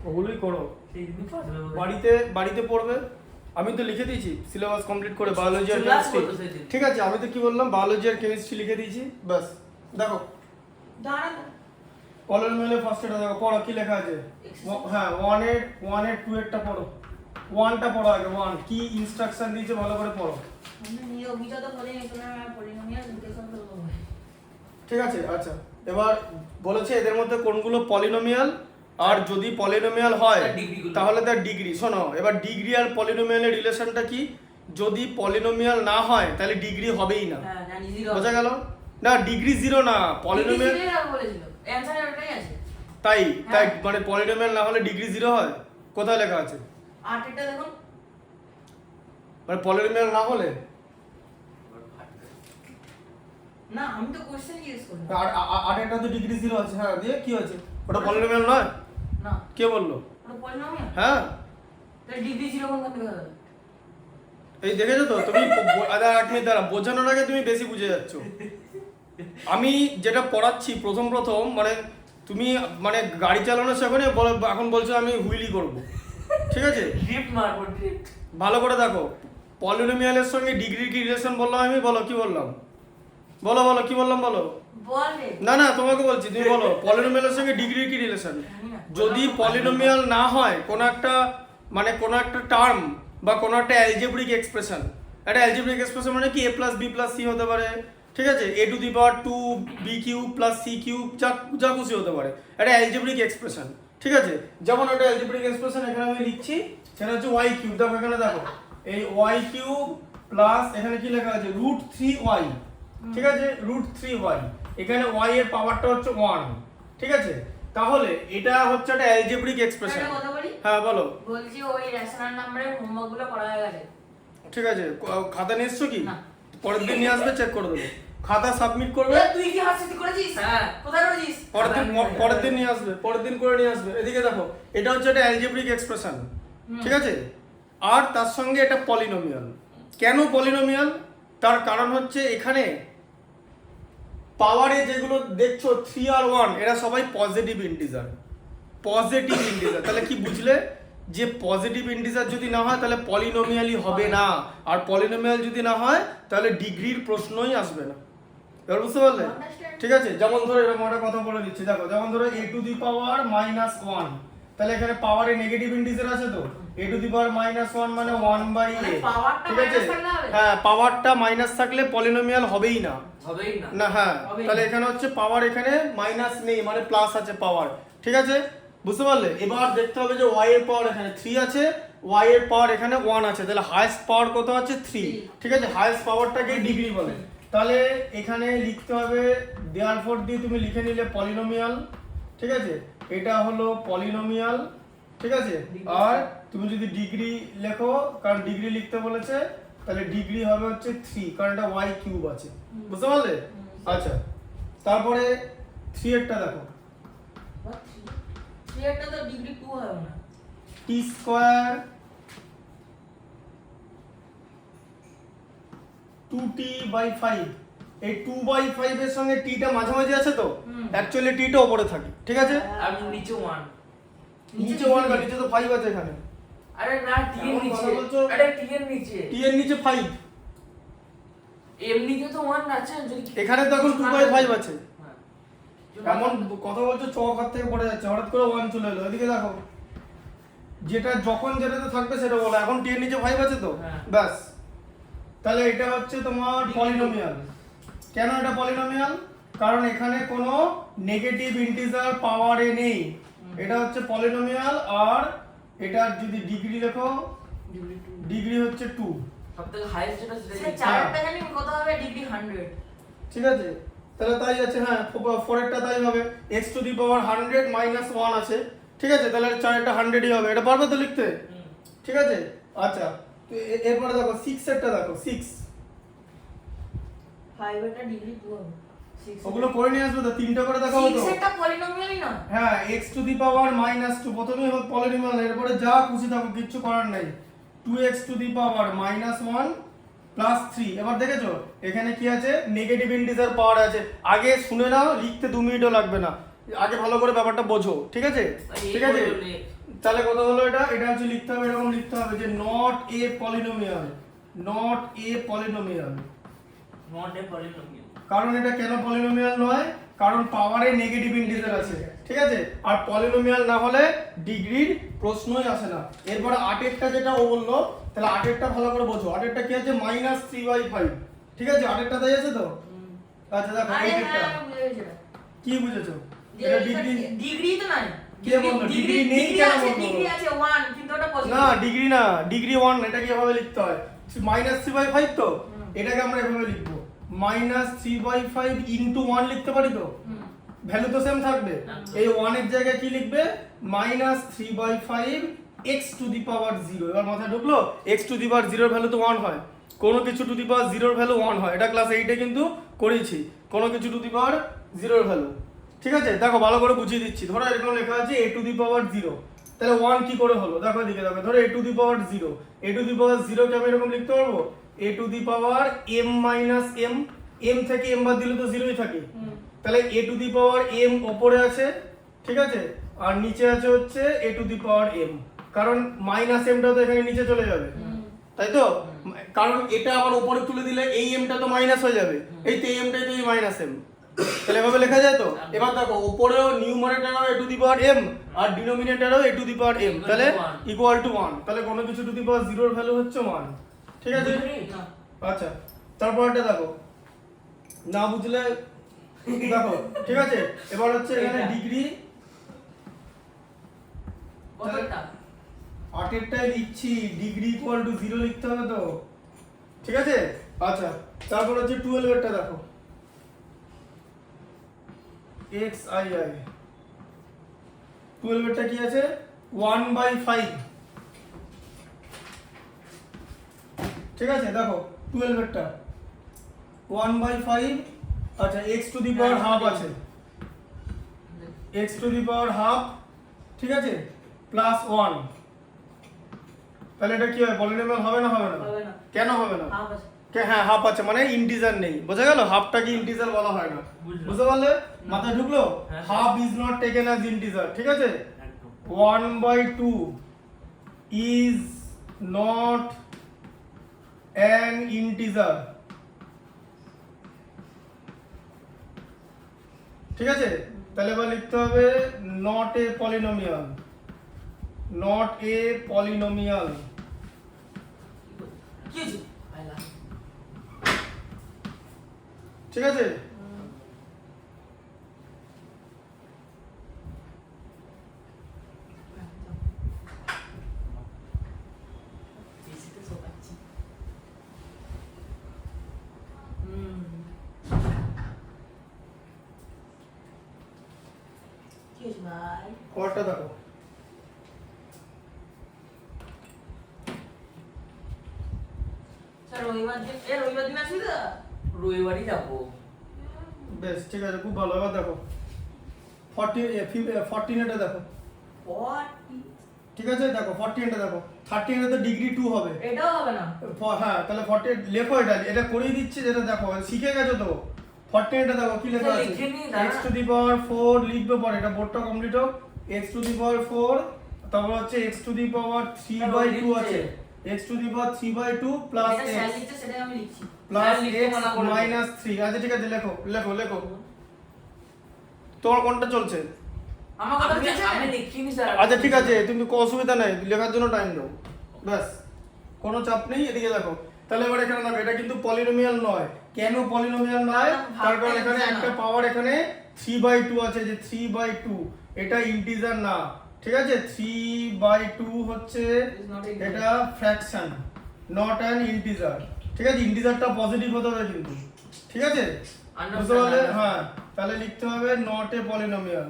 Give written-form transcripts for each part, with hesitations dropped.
ওগুলোই করো, বাড়িতে বাড়িতে পড়বে। আমি তো লিখে দিয়েছি সিলেবাস কমপ্লিট করে বায়োলজি আর কেমিস্ট্রি। ঠিক আছে, আমি তো কি বললাম, বায়োলজি আর কেমিস্ট্রি লিখে দিয়েছি, বাস। দেখো পলিনোমিয়ালের ফার্স্ট এটা দেখো, পড়ো কি লেখা আছে। হ্যাঁ 1 এর 2 এরটা পড়ো, 1টা পড়ো আগে। 1 কি ইনস্ট্রাকশন দিয়েছে ভালো করে পড়ো। ঠিক আছে, আচ্ছা এবার বলেছে এদের মধ্যে কোনগুলো পলিনোমিয়াল, আর যদি পলিনোমিয়াল হয় তাহলে তার ডিগ্রি। শোনো এবার ডিগ্রি আর পলিনোমিয়ালের রিলেশনটা কি। যদি পলিনোমিয়াল না হয় তাহলে ডিগ্রি হবেই না, বোঝা গেল? না ডিগ্রি জিরো না, পলিনোমিয়াল তাই তাই মানে পলিনোমিয়াল না হলে ডিগ্রি জিরো হয়, কোথায় লেখা আছে? মানে পলিনোমিয়াল না হলে না, আমি তো কোশ্চেন জিজ্ঞেস করি। আর এটা তো ডিগ্রি জিরো আছে। হ্যাঁ দিয়ে কি হয়েছে, ওটা পলিনোমিয়াল নয়? না কে বললো? ওটা পলিনোমিয়াল। হ্যাঁ তাহলে ডিগ্রি জিরো কোন থেকে হবে? এই দেখেছো তো তুমি, আদা এক মিনিট দাঁড়া, বোঝানোর আগে তুমি বেশি বুঝে যাচ্ছ। আমি যেটা পড়াচ্ছি প্রথম মানে তুমি মানে গাড়ি চালানো শেখোনি, এখন বলছো আমি হুইলি করব। ঠিক আছে, ড্রিফট মারবো, ড্রিফট। ভালো করে দেখো পলিনোমিয়ালের সঙ্গে ডিগ্রির কি রিলেশন বললাম আমি, বলো কি বললাম, বলো বলো কি বললাম বলো। বলে না না তোমাকে বলছি, তুমি বলো পলিনোমিয়ালের সঙ্গে ডিগ্রির কি রিলেশন। যদি পলিনোমিয়াল না হয় কোন একটা মানে কোন একটা টার্ম বা কোন একটা অ্যালজেব্রিক এক্সপ্রেশন, একটা অ্যালজেব্রিক এক্সপ্রেশন মানে কি a + b + c হতে পারে, ঠিক আছে, a⁴ b³ + c³ যা খুশি হতে পারে, একটা অ্যালজেব্রিক এক্সপ্রেশন। ঠিক আছে, যেমন একটা অ্যালজেব্রিক এক্সপ্রেশন এখানে আমি লিখছি, সেটা হচ্ছে y³। দেখো এখানে দেখো এই y³ প্লাস এখানে কি লেখা আছে √3y। ঠিক আছে, √3y, এখানে y এর পাওয়ারটা হচ্ছে 1। ঠিক আছে, তাহলে এটা হচ্ছে একটা অ্যালজেব্রিক এক্সপ্রেশন। একটা কথা বলি। হ্যাঁ বলো। বলছি ওই রেশনাল নাম্বারের হোমওয়ার্ক গুলো করা হয়ে গেছে। ঠিক আছে, খাতা নিয়ে এসছো কি? না। পরের দিন নিয়ে আসবে, চেক করে দেবো। খাতা সাবমিট করবে, তুই কি হাসিটি করেছিস? হ্যাঁ, কোথায় করেছিস? পরের দিন নিয়ে আসবে, পরের দিন করে নিয়ে আসবে। এদিকে দেখো এটা হচ্ছে একটা অ্যালজেব্রিক এক্সপ্রেশন। ঠিক আছে, আর তার সঙ্গে এটা পলিনোমিয়াল। কেন পলিনোমিয়াল? তার কারণ হচ্ছে এখানে পাওয়ারে যেগুলো দেখছো 3 আর 1 এরা সবাই পজিটিভ ইন্টিজার। পজিটিভ ইন্টিজার তাহলে কি বুঝলে, যে পজিটিভ ইন্টিজার যদি না হয় তাহলে পলিনোমিয়ালই হবে না, আর পলিনোমিয়াল যদি না হয় তাহলে ডিগ্রির প্রশ্নই আসবে না। এবার বুঝতে পারলে? ঠিক আছে, যেমন ধরো এরকম একটা কথা বলে দিচ্ছি, দেখো যেমন ধরো a⁻⁻1, তাহলে এখানে পাওয়ারে নেগেটিভ ইন্টিজার আছে তো, a⁻⁻1 মানে 1/a। ঠিক আছে, হ্যাঁ পাওয়ারটা মাইনাস থাকলে পলিনোমিয়াল হবেই না, হবেই না। না হ্যাঁ, তাহলে এখানে হচ্ছে পাওয়ার এখানে মাইনাস নেই মানে প্লাস আছে পাওয়ার। ঠিক আছে, বুঝতে পারলে? এবার দেখতে হবে যে y এর পাওয়ার এখানে 3 আছে, y এর পাওয়ার এখানে 1 আছে, তাহলে হাইয়েস্ট পাওয়ার কত আছে 3। ঠিক আছে, হাইয়েস্ট পাওয়ারটাকে ডিগ্রি বলে। তাহলে এখানে লিখতে হবে দেয়ারফর দিয়ে তুমি লিখে নিলে পলিনোমিয়াল। ঠিক আছে, এটা হলো পলিনোমিয়াল। ঠিক আছে, আর তুমি যদি ডিগ্রি লেখো, কারণ ডিগ্রি লিখতে বলেছে, তাহলে ডিগ্রি হবে হচ্ছে 3, কারণ এটা y³ আছে। বুঝতে পারলে? আচ্ছা, তারপরে 3 এরটা দেখো, 3 এরটা তো ডিগ্রি 2 হবে না। t² 2t/5, এই 2/5 এর সঙ্গে t টা মাঝামাঝি আছে তো, অ্যাকচুয়ালি t টা উপরে থাকে। ঠিক আছে, আর নিচে 1। নিচে 1 বা নিচে তো 5 আছে এখানে। আরে না, t এর নিচে। আরে t এর নিচে। t এর নিচে 5, এমনিতে তো 1 আছে, যদি এখানে তো এখন 2/5 আছে। এমন কথা বলছো চক হাত থেকে পড়ে যাচ্ছে, হঠাৎ করে 1 চলে এলো। এদিকে দেখো, যেটা যখন যেটাতে থাকবে সেটা বলো। এখন t এর নিচে 5 আছে তো, ব্যাস। তাহলে এটা হচ্ছে তোমার পলিনোমিয়াল। কেন এটা পলিনোমিয়াল? কারণ এখানে কোনো নেগেটিভ ইন্টিজার পাওয়ারে নেই, এটা হচ্ছে পলিনোমিয়াল। আর এটা যদি ডিগ্রি লেখো, ডিগ্রি হচ্ছে 2। সবথেকে হাইয়েস্ট যেটা সেটা চারটা জানি কত হবে, ডিগ্রি 100। ঠিক আছে, তাহলে তাই আছে। হ্যাঁ 4 এরটা তাই হবে, x⁻100 - 1 আছে। ঠিক আছে, তাহলে 4 এরটা 100ই হবে। এটা পারবে তো লিখতে? ঠিক আছে, আচ্ছা এরপরে দেখো 6 এরটা দেখো, 6 5 এরটা ডিগ্রি 2 হবে। ওগুলো করে নিয়ে আসবে তো, তিনটা করে দেখা হতো। 6 এরটা পলিনোমিয়ালই না। হ্যাঁ x⁻⁻2 প্রথমেই হলো পলিনোমিয়াল, এরপরে যা খুশি থাকো কিচ্ছু করার নাই। 2x⁻−1 + 3। এবার দেখেছো এখানে কি আছে, নেগেটিভ ইন্টিজার পাওয়ার আছে। আগে শুনে নাও, লিখতে 2 মিনিটও লাগবে না। আগে ভালো করে ব্যাপারটা বোঝো, ঠিক আছে? ঠিক আছে, তাহলে কত হলো এটা? এটা হচ্ছে লিখতে হবে, এরকম লিখতে হবে যে not a polynomial, not a polynomial. কারণ এটা কেন পলিনোমিয়াল নয়? কারণ পাওয়ারে নেগেটিভ ইন্টিজার আছে, ঠিক আছে? আর পলিনোমিয়াল না হলে ডিগ্রির প্রশ্নই আসে না। এরপরে 8এরটা যেটা ও বললো, তাহলে 8এরটা ভালো করে বোঝো। 8এরটা কি আছে? -3/5, ঠিক আছে? 8এরটা তাই আছে তো? আচ্ছা দেখো, আরে 8এরটা হ্যাঁ আমি বুঝেছি এটা। কি বুঝেছো? যে এটা ডিগ্রি ডিগ্রি ডিগ্রি তো নাই। কে বললো? ডিগ্রি নেই কেন বললো? ডিগ্রি আছে 1 কিন্তু ওটা পজিটিভ না, ডিগ্রি না, ডিগ্রি 1। এটাকে এভাবে লিখতে হয়, -3/5 তো, এটাকে আমরা এভাবে লিখবো -3/5 ইনটু 1 লিখতে পারি তো, ভ্যালু তো সেম থাকবে। এই 1 এর জায়গায় কি লিখবে? -3/5 x টু দি পাওয়ার 0। এবার মাথায় ঢুকলো? x টু দি পাওয়ার 0 এর ভ্যালু তো 1 হয়, কোনো কিছু টু দি পাওয়ার 0 এর ভ্যালু 1 হয়। এটা ক্লাস 8 এ কিন্তু করেছি, কোনো কিছু টু দি পাওয়ার 0 এর ভ্যালু, ঠিক আছে? দেখো ভালো করে বুঝিয়ে দিচ্ছি। ধরো এরকম লেখা আছে a টু দি পাওয়ার 0, তাহলে 1 কি করে হলো? দেখো এদিকে দেখো, ধরো a to the power 0, a to the power 0 কে আমি এরকম লিখতে পারবো a to the power m minus m, m থেকে m বাদ দিলে তো 0ই থাকে, তাহলে a to the power m উপরে আছে, ঠিক আছে? আর নিচে আছে হচ্ছে a to the power m, কারণ মাইনাস m টা তো এখানে নিচে চলে যাবে, তাই তো? কারণ এটা আবার উপরে তুলে দিলে এই m টা তো মাইনাস হয়ে যাবে, এই তো এই m টাই তো এই মাইনাস m, তাহলে এভাবে লেখা যায় তো? এবার দেখো উপরেও নিউমারেটরও a to the power m আর ডিনোমিনেটরও a to the power m, তাহলে ইকুয়াল টু 1, তাহলে কোনো কিছু টু দি পাওয়ার 0 এর ভ্যালু হচ্ছে 1, ঠিক আছে? আচ্ছা, তারপর এটা দেখো, না বুঝলে দেখো, ঠিক আছে? এবার হচ্ছে এখানে ডিগ্রি কতটা 8এরটাই লিখছি, ডিগ্রি ইকুয়াল টু 0 লিখতে হবে তো, ঠিক আছে? আচ্ছা, তারপর হচ্ছে 12 এরটা দেখো, xii 12 এরটা কি আছে? 1/5, ঠিক আছে? দেখো 12 এরটা 1/5, আচ্ছা x to the power half আছে, x to the power half, ঠিক আছে? প্লাস 1, তাহলে এটা কি হয়? পলিনোমিয়াল হবে না? হবে না? হবে না। কেন হবে না? হাফ আছে হ্যাঁ হাফ আছে মানে ইন্টিজার নেই, বোঝা গেল? হাফটাকে ইন্টিজার বলা হয় না, বুঝতে পারলে? মাথায় ঢুকলো? Half is not taken as integer, ঠিক আছে? 1/2 ইজ নট অ্যান ইন্টিজার, ঠিক আছে? তাহলে এবার লিখতে হবে not a polynomial, not a polynomial, কি হয়েছে ভাইলা ঠিক আছে? এসিতে শোকাচ্ছি কি হয়েছে ভাই পরটা দেখো, স্যার রবিবার দিন রবিবার দিন আসবি তো রবিবারই যাবো বেশ ঠিক আছে, খুব ভালো। এবার দেখো 14 এটা দেখো, ঠিক আছে? দেখো 14 এটা দেখো, 13 এ তো ডিগ্রি 2 হবে, এটাও হবে না হ্যাঁ তাহলে 40 লেখো, এটা করেই দিচ্ছি, যেটা দেখো শিখে গেছো তো। 14 এটা দেখো কি লেখা আছে? লিখে নিই দাঁড়া। x টু দি পাওয়ার 4 লিখবে পরে, এটা বোর্ডটা কমপ্লিট হোক। x টু দি পাওয়ার 4, তারপর হচ্ছে x টু দি পাওয়ার 3/2 আছে, x to the power 3/2 plus এটা x স্যার লিখতে সেটাই আমি লিখছি প্লাস স্যার লিখতে x মানা করে মাইনাস 3। আচ্ছা ঠিক আছে, লেখো লেখো লেখো, তোমার কোনটা চলছে? আমার কথা বুঝেছেন আমি লিখিনি স্যার আচ্ছা ঠিক আছে, তুমি কোনো অসুবিধা নাই, লেখার জন্য টাইম দাও, ব্যাস কোনো চাপ নেই। এদিকে দেখো, তাহলে এবার এখানে দেখো, এটা কিন্তু পলিনোমিয়াল নয়। কেন পলিনোমিয়াল নয়? তার কারণ এখানে একটা পাওয়ার এখানে 3/2 আছে, যে 3/2 এটা ইন্টিজার না, ঠিক আছে? 3/2 হচ্ছে এটা ফ্র্যাকশন, নট অ্যান ইন্টিজার, ঠিক আছে? ইন্টিজারটা পজিটিভ হতে হবে কিন্তু, ঠিক আছে? বুঝতে পারলে? হ্যাঁ, তাহলে লিখতে হবে not a polynomial,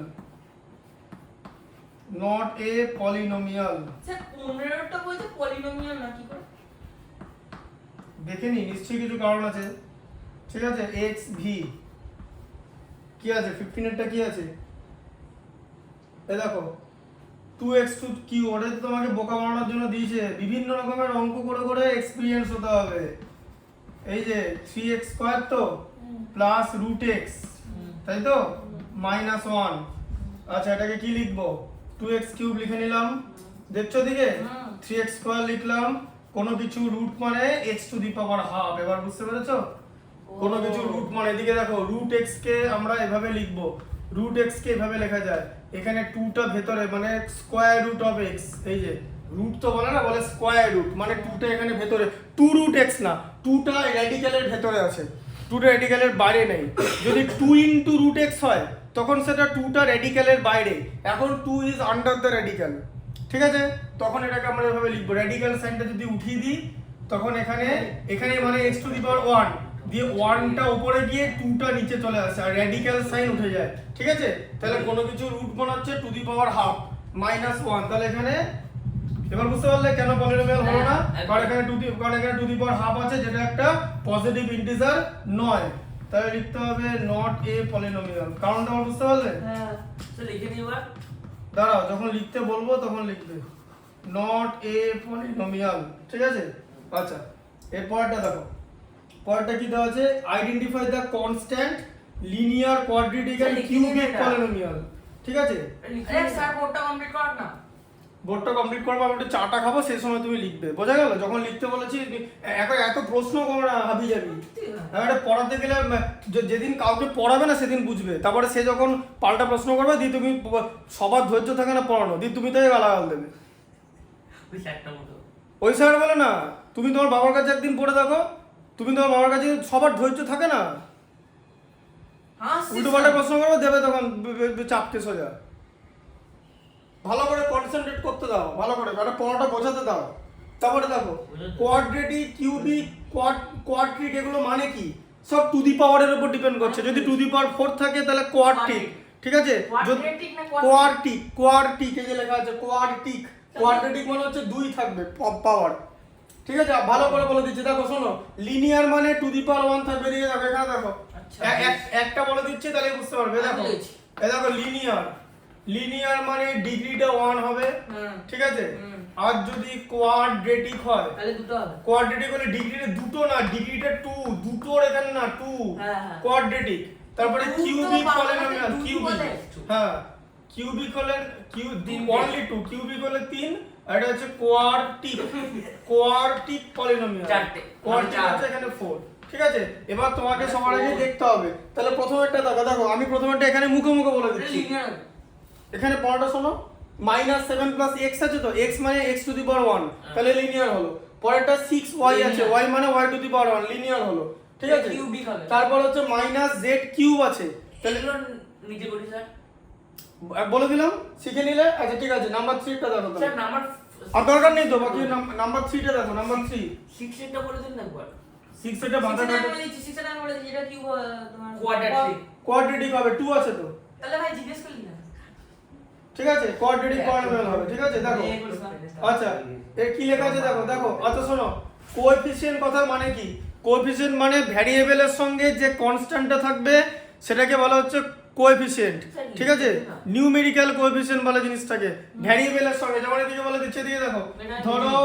not a polynomial. Sir 15টা বলছে পলিনোমিয়াল না কি করে দেখে নি, নিশ্চয়ই কিছু কারণ আছে, ঠিক আছে? x v কি আছে? 15 এরটা কি আছে? এই দেখো 2x টু কিউ, ওটা তো তোমাকে বোকা বানানোর জন্য দিয়েছে, বিভিন্ন রকমের অঙ্ক করে করে এক্সপেরিয়েন্স হতে হবে। এই যে 3x স্কয়ার তো প্লাস √x, তাই তো? -1 আচ্ছা এটাকে কি লিখবো 2x কিউব লিখে নিলাম দেখছো দিকে 3x স্কয়ার লিখলাম কোনো কিছু রুট মানে x to the power half এবার বুঝতে পেরেছো কোনো কিছু রুট মানে এদিকে দেখো রুট x কে আমরা এভাবে লিখবো রুট x কে এভাবে লেখা যায় এখানে 2 টা ভেতরে মানে স্কয়ার রুট অফ x এই যে রুট তো বলে না বলে স্কয়ার রুট মানে 2 টা এখানে ভেতরে 2 রুট x না 2 টা রেডিক্যালের ভেতরে আছে 2 টা রেডিক্যালের বাইরে নেই যদি 2 ইনটু রুট x হয় তখন সেটা 2 টা রেডিক্যালের বাইরে এখন 2 ইজ আন্ডার দ্য রেডিক্যাল ঠিক আছে তখন এটাকে আমরা এভাবে লিখবো রেডিক্যাল সাইনটা যদি উঠিয়ে দিই তখন এখানে মানে x টু দি পাওয়ার 1 দিয়ে 1 টা উপরে গিয়ে 2 টা নিচে চলে আসে আর রেডিক্যাল সাইন উঠে যায় ঠিক আছে তাহলে কোনো কিছু রুট বানাচ্ছে টু দি পাওয়ার হাফ -1 তাহলে এখানে এবার বুঝতে পারলে কেন পলিনোমিয়াল হলো না কারণ এখানে টু দি পাওয়ার হাফ আছে যেটা একটা পজিটিভ ইন্টিজার নয় তাহলে লিখতে হবে নট এ পলিনোমিয়াল কারণটা বুঝতে পারলে হ্যাঁ তো লিখে দিই এবার দাঁড়াও যখন লিখতে বলবো তখন লিখবে নট এ পলিনোমিয়াল ঠিক আছে আচ্ছা এরপরটা দেখো পরেরটা কি দেওয়া আছে identify the constant linear quadratic and cubic polynomial ঠিক আছে আরে স্যার বোর্ডটা কমপ্লিট কর না বোর্ডটা কমপ্লিট করবো আমি একটু চাটা খাবো সেই সময় তুমি লিখবে বোঝা গেল যখন লিখতে বলেছি এখন এত প্রশ্ন করো না হাবি যাবি একটা পড়াতে গেলে যেদিন কাউকে পড়াবে না সেদিন বুঝবে তারপরে সে যখন পাল্টা প্রশ্ন করবে দিয়ে তুমি সবার ধৈর্য থাকে না পড়ানো দিয়ে তুমি তাই গালাগাল দেবে ওই স্যারটা মতো ওই স্যার বলে না তুমি তোমার বাবার কাছে একদিন পড়ে দেখো তুমি তোমার বাবার কাছে সবার ধৈর্য থাকে না উল্টো পাল্টা প্রশ্ন করবে দেবে তখন চাপতে সোজা ভালো করে কনসেন্ট্রেট করতে দাও ভালো করে মানে পড়াটা বোঝাতে দাও তারপরে দেখো কোয়াড্রেটিক কিউবিক কোয়াড্রিক এগুলো মানে কি সব টু দি পাওয়ারের উপর ডিপেন্ড করছে যদি টু দি পাওয়ার 4 থাকে তাহলে কোয়াড্রিক ঠিক আছে কোয়াড্রিক এই যে লেখা আছে কোয়াড্রেটিক মানে হচ্ছে 2 থাকবে পাওয়ার ঠিক আছে ভালো করে বলে দিচ্ছি দেখো শোনো লিনিয়ার মানে টু দি পাওয়ার 1 থাকবে দিয়ে দেখো এখানে দেখো একটা বলে দিচ্ছি তাহলে বুঝতে পারবে দেখো এই দেখো লিনিয়ার মানে ডিগ্রিটা 1 হবে ঠিক আছে আর যদি কোয়াড্রেটিক হয় তাহলে দুটো হবে কোয়াড্রেটিক হলে ডিগ্রিটা দুটো না ডিগ্রিটা 2 দুটোর এখানে না 2 কোয়াড্রেটিক তারপরে কিউবিক পলিনোমিয়াল কিউবিক হ্যাঁ কিউবিক হলে অনলি 2 কিউবিক হলে 3 আর এটা হচ্ছে কোয়ার্টিক পলিনোমিয়াল কোয়ার্টিক হচ্ছে এখানে 4 ঠিক আছে এবার তোমাকে সবার আগে দেখতে হবে তাহলে প্রথমেরটা দেখো আমি প্রথমেরটা এখানে মুখে বলে দিচ্ছি এখানে পড়াটা শোনো -7 + x আছে তো x মানে x টু দি পাওয়ার 1 তাহলে লিনিয়ার হলো পরেরটা 6y আছে y মানে y two the power 1 linear হলো ঠিক আছে কিউবিক হবে তারপর হচ্ছে -z কিউব আছে তাহলে নিচে বলি স্যার বলে দিলাম শিখে নিলে আচ্ছা ঠিক আছে নাম্বার 3 টা দেখো স্যার নাম্বার আর দরকার নেই তো বাকি নাম্বার 3 টা দেখো নাম্বার 3 6 এটা বলে দিন না একবার 6 এটা বাঁধা কাটে 6 এটা বলে দিই এটা কি তোমার কোয়াড্রেটিক হবে 2 আছে তো তাহলে ভাই জিজ্ঞেস করলি না ঠিক আছে কোয়াড্রেটিক পলিনোমিয়াল হবে ঠিক আছে দেখো আচ্ছা এর কি লেখা আছে দেখো আচ্ছা শোনো কোএফিসিয়েন্ট কথা মানে কি কোএফিসিয়েন্ট মানে ভ্যারিয়েবলের সঙ্গে যে কনস্ট্যান্টটা থাকবে সেটাকে বলা হচ্ছে কোএফিসিয়েন্ট ঠিক আছে নিউমেরিক্যাল কোএফিসিয়েন্ট বলে জিনিসটাকে ভ্যারিয়েবলের সঙ্গে যেমন এদিকে বলে দিচ্ছে এদিকে দেখো ধরো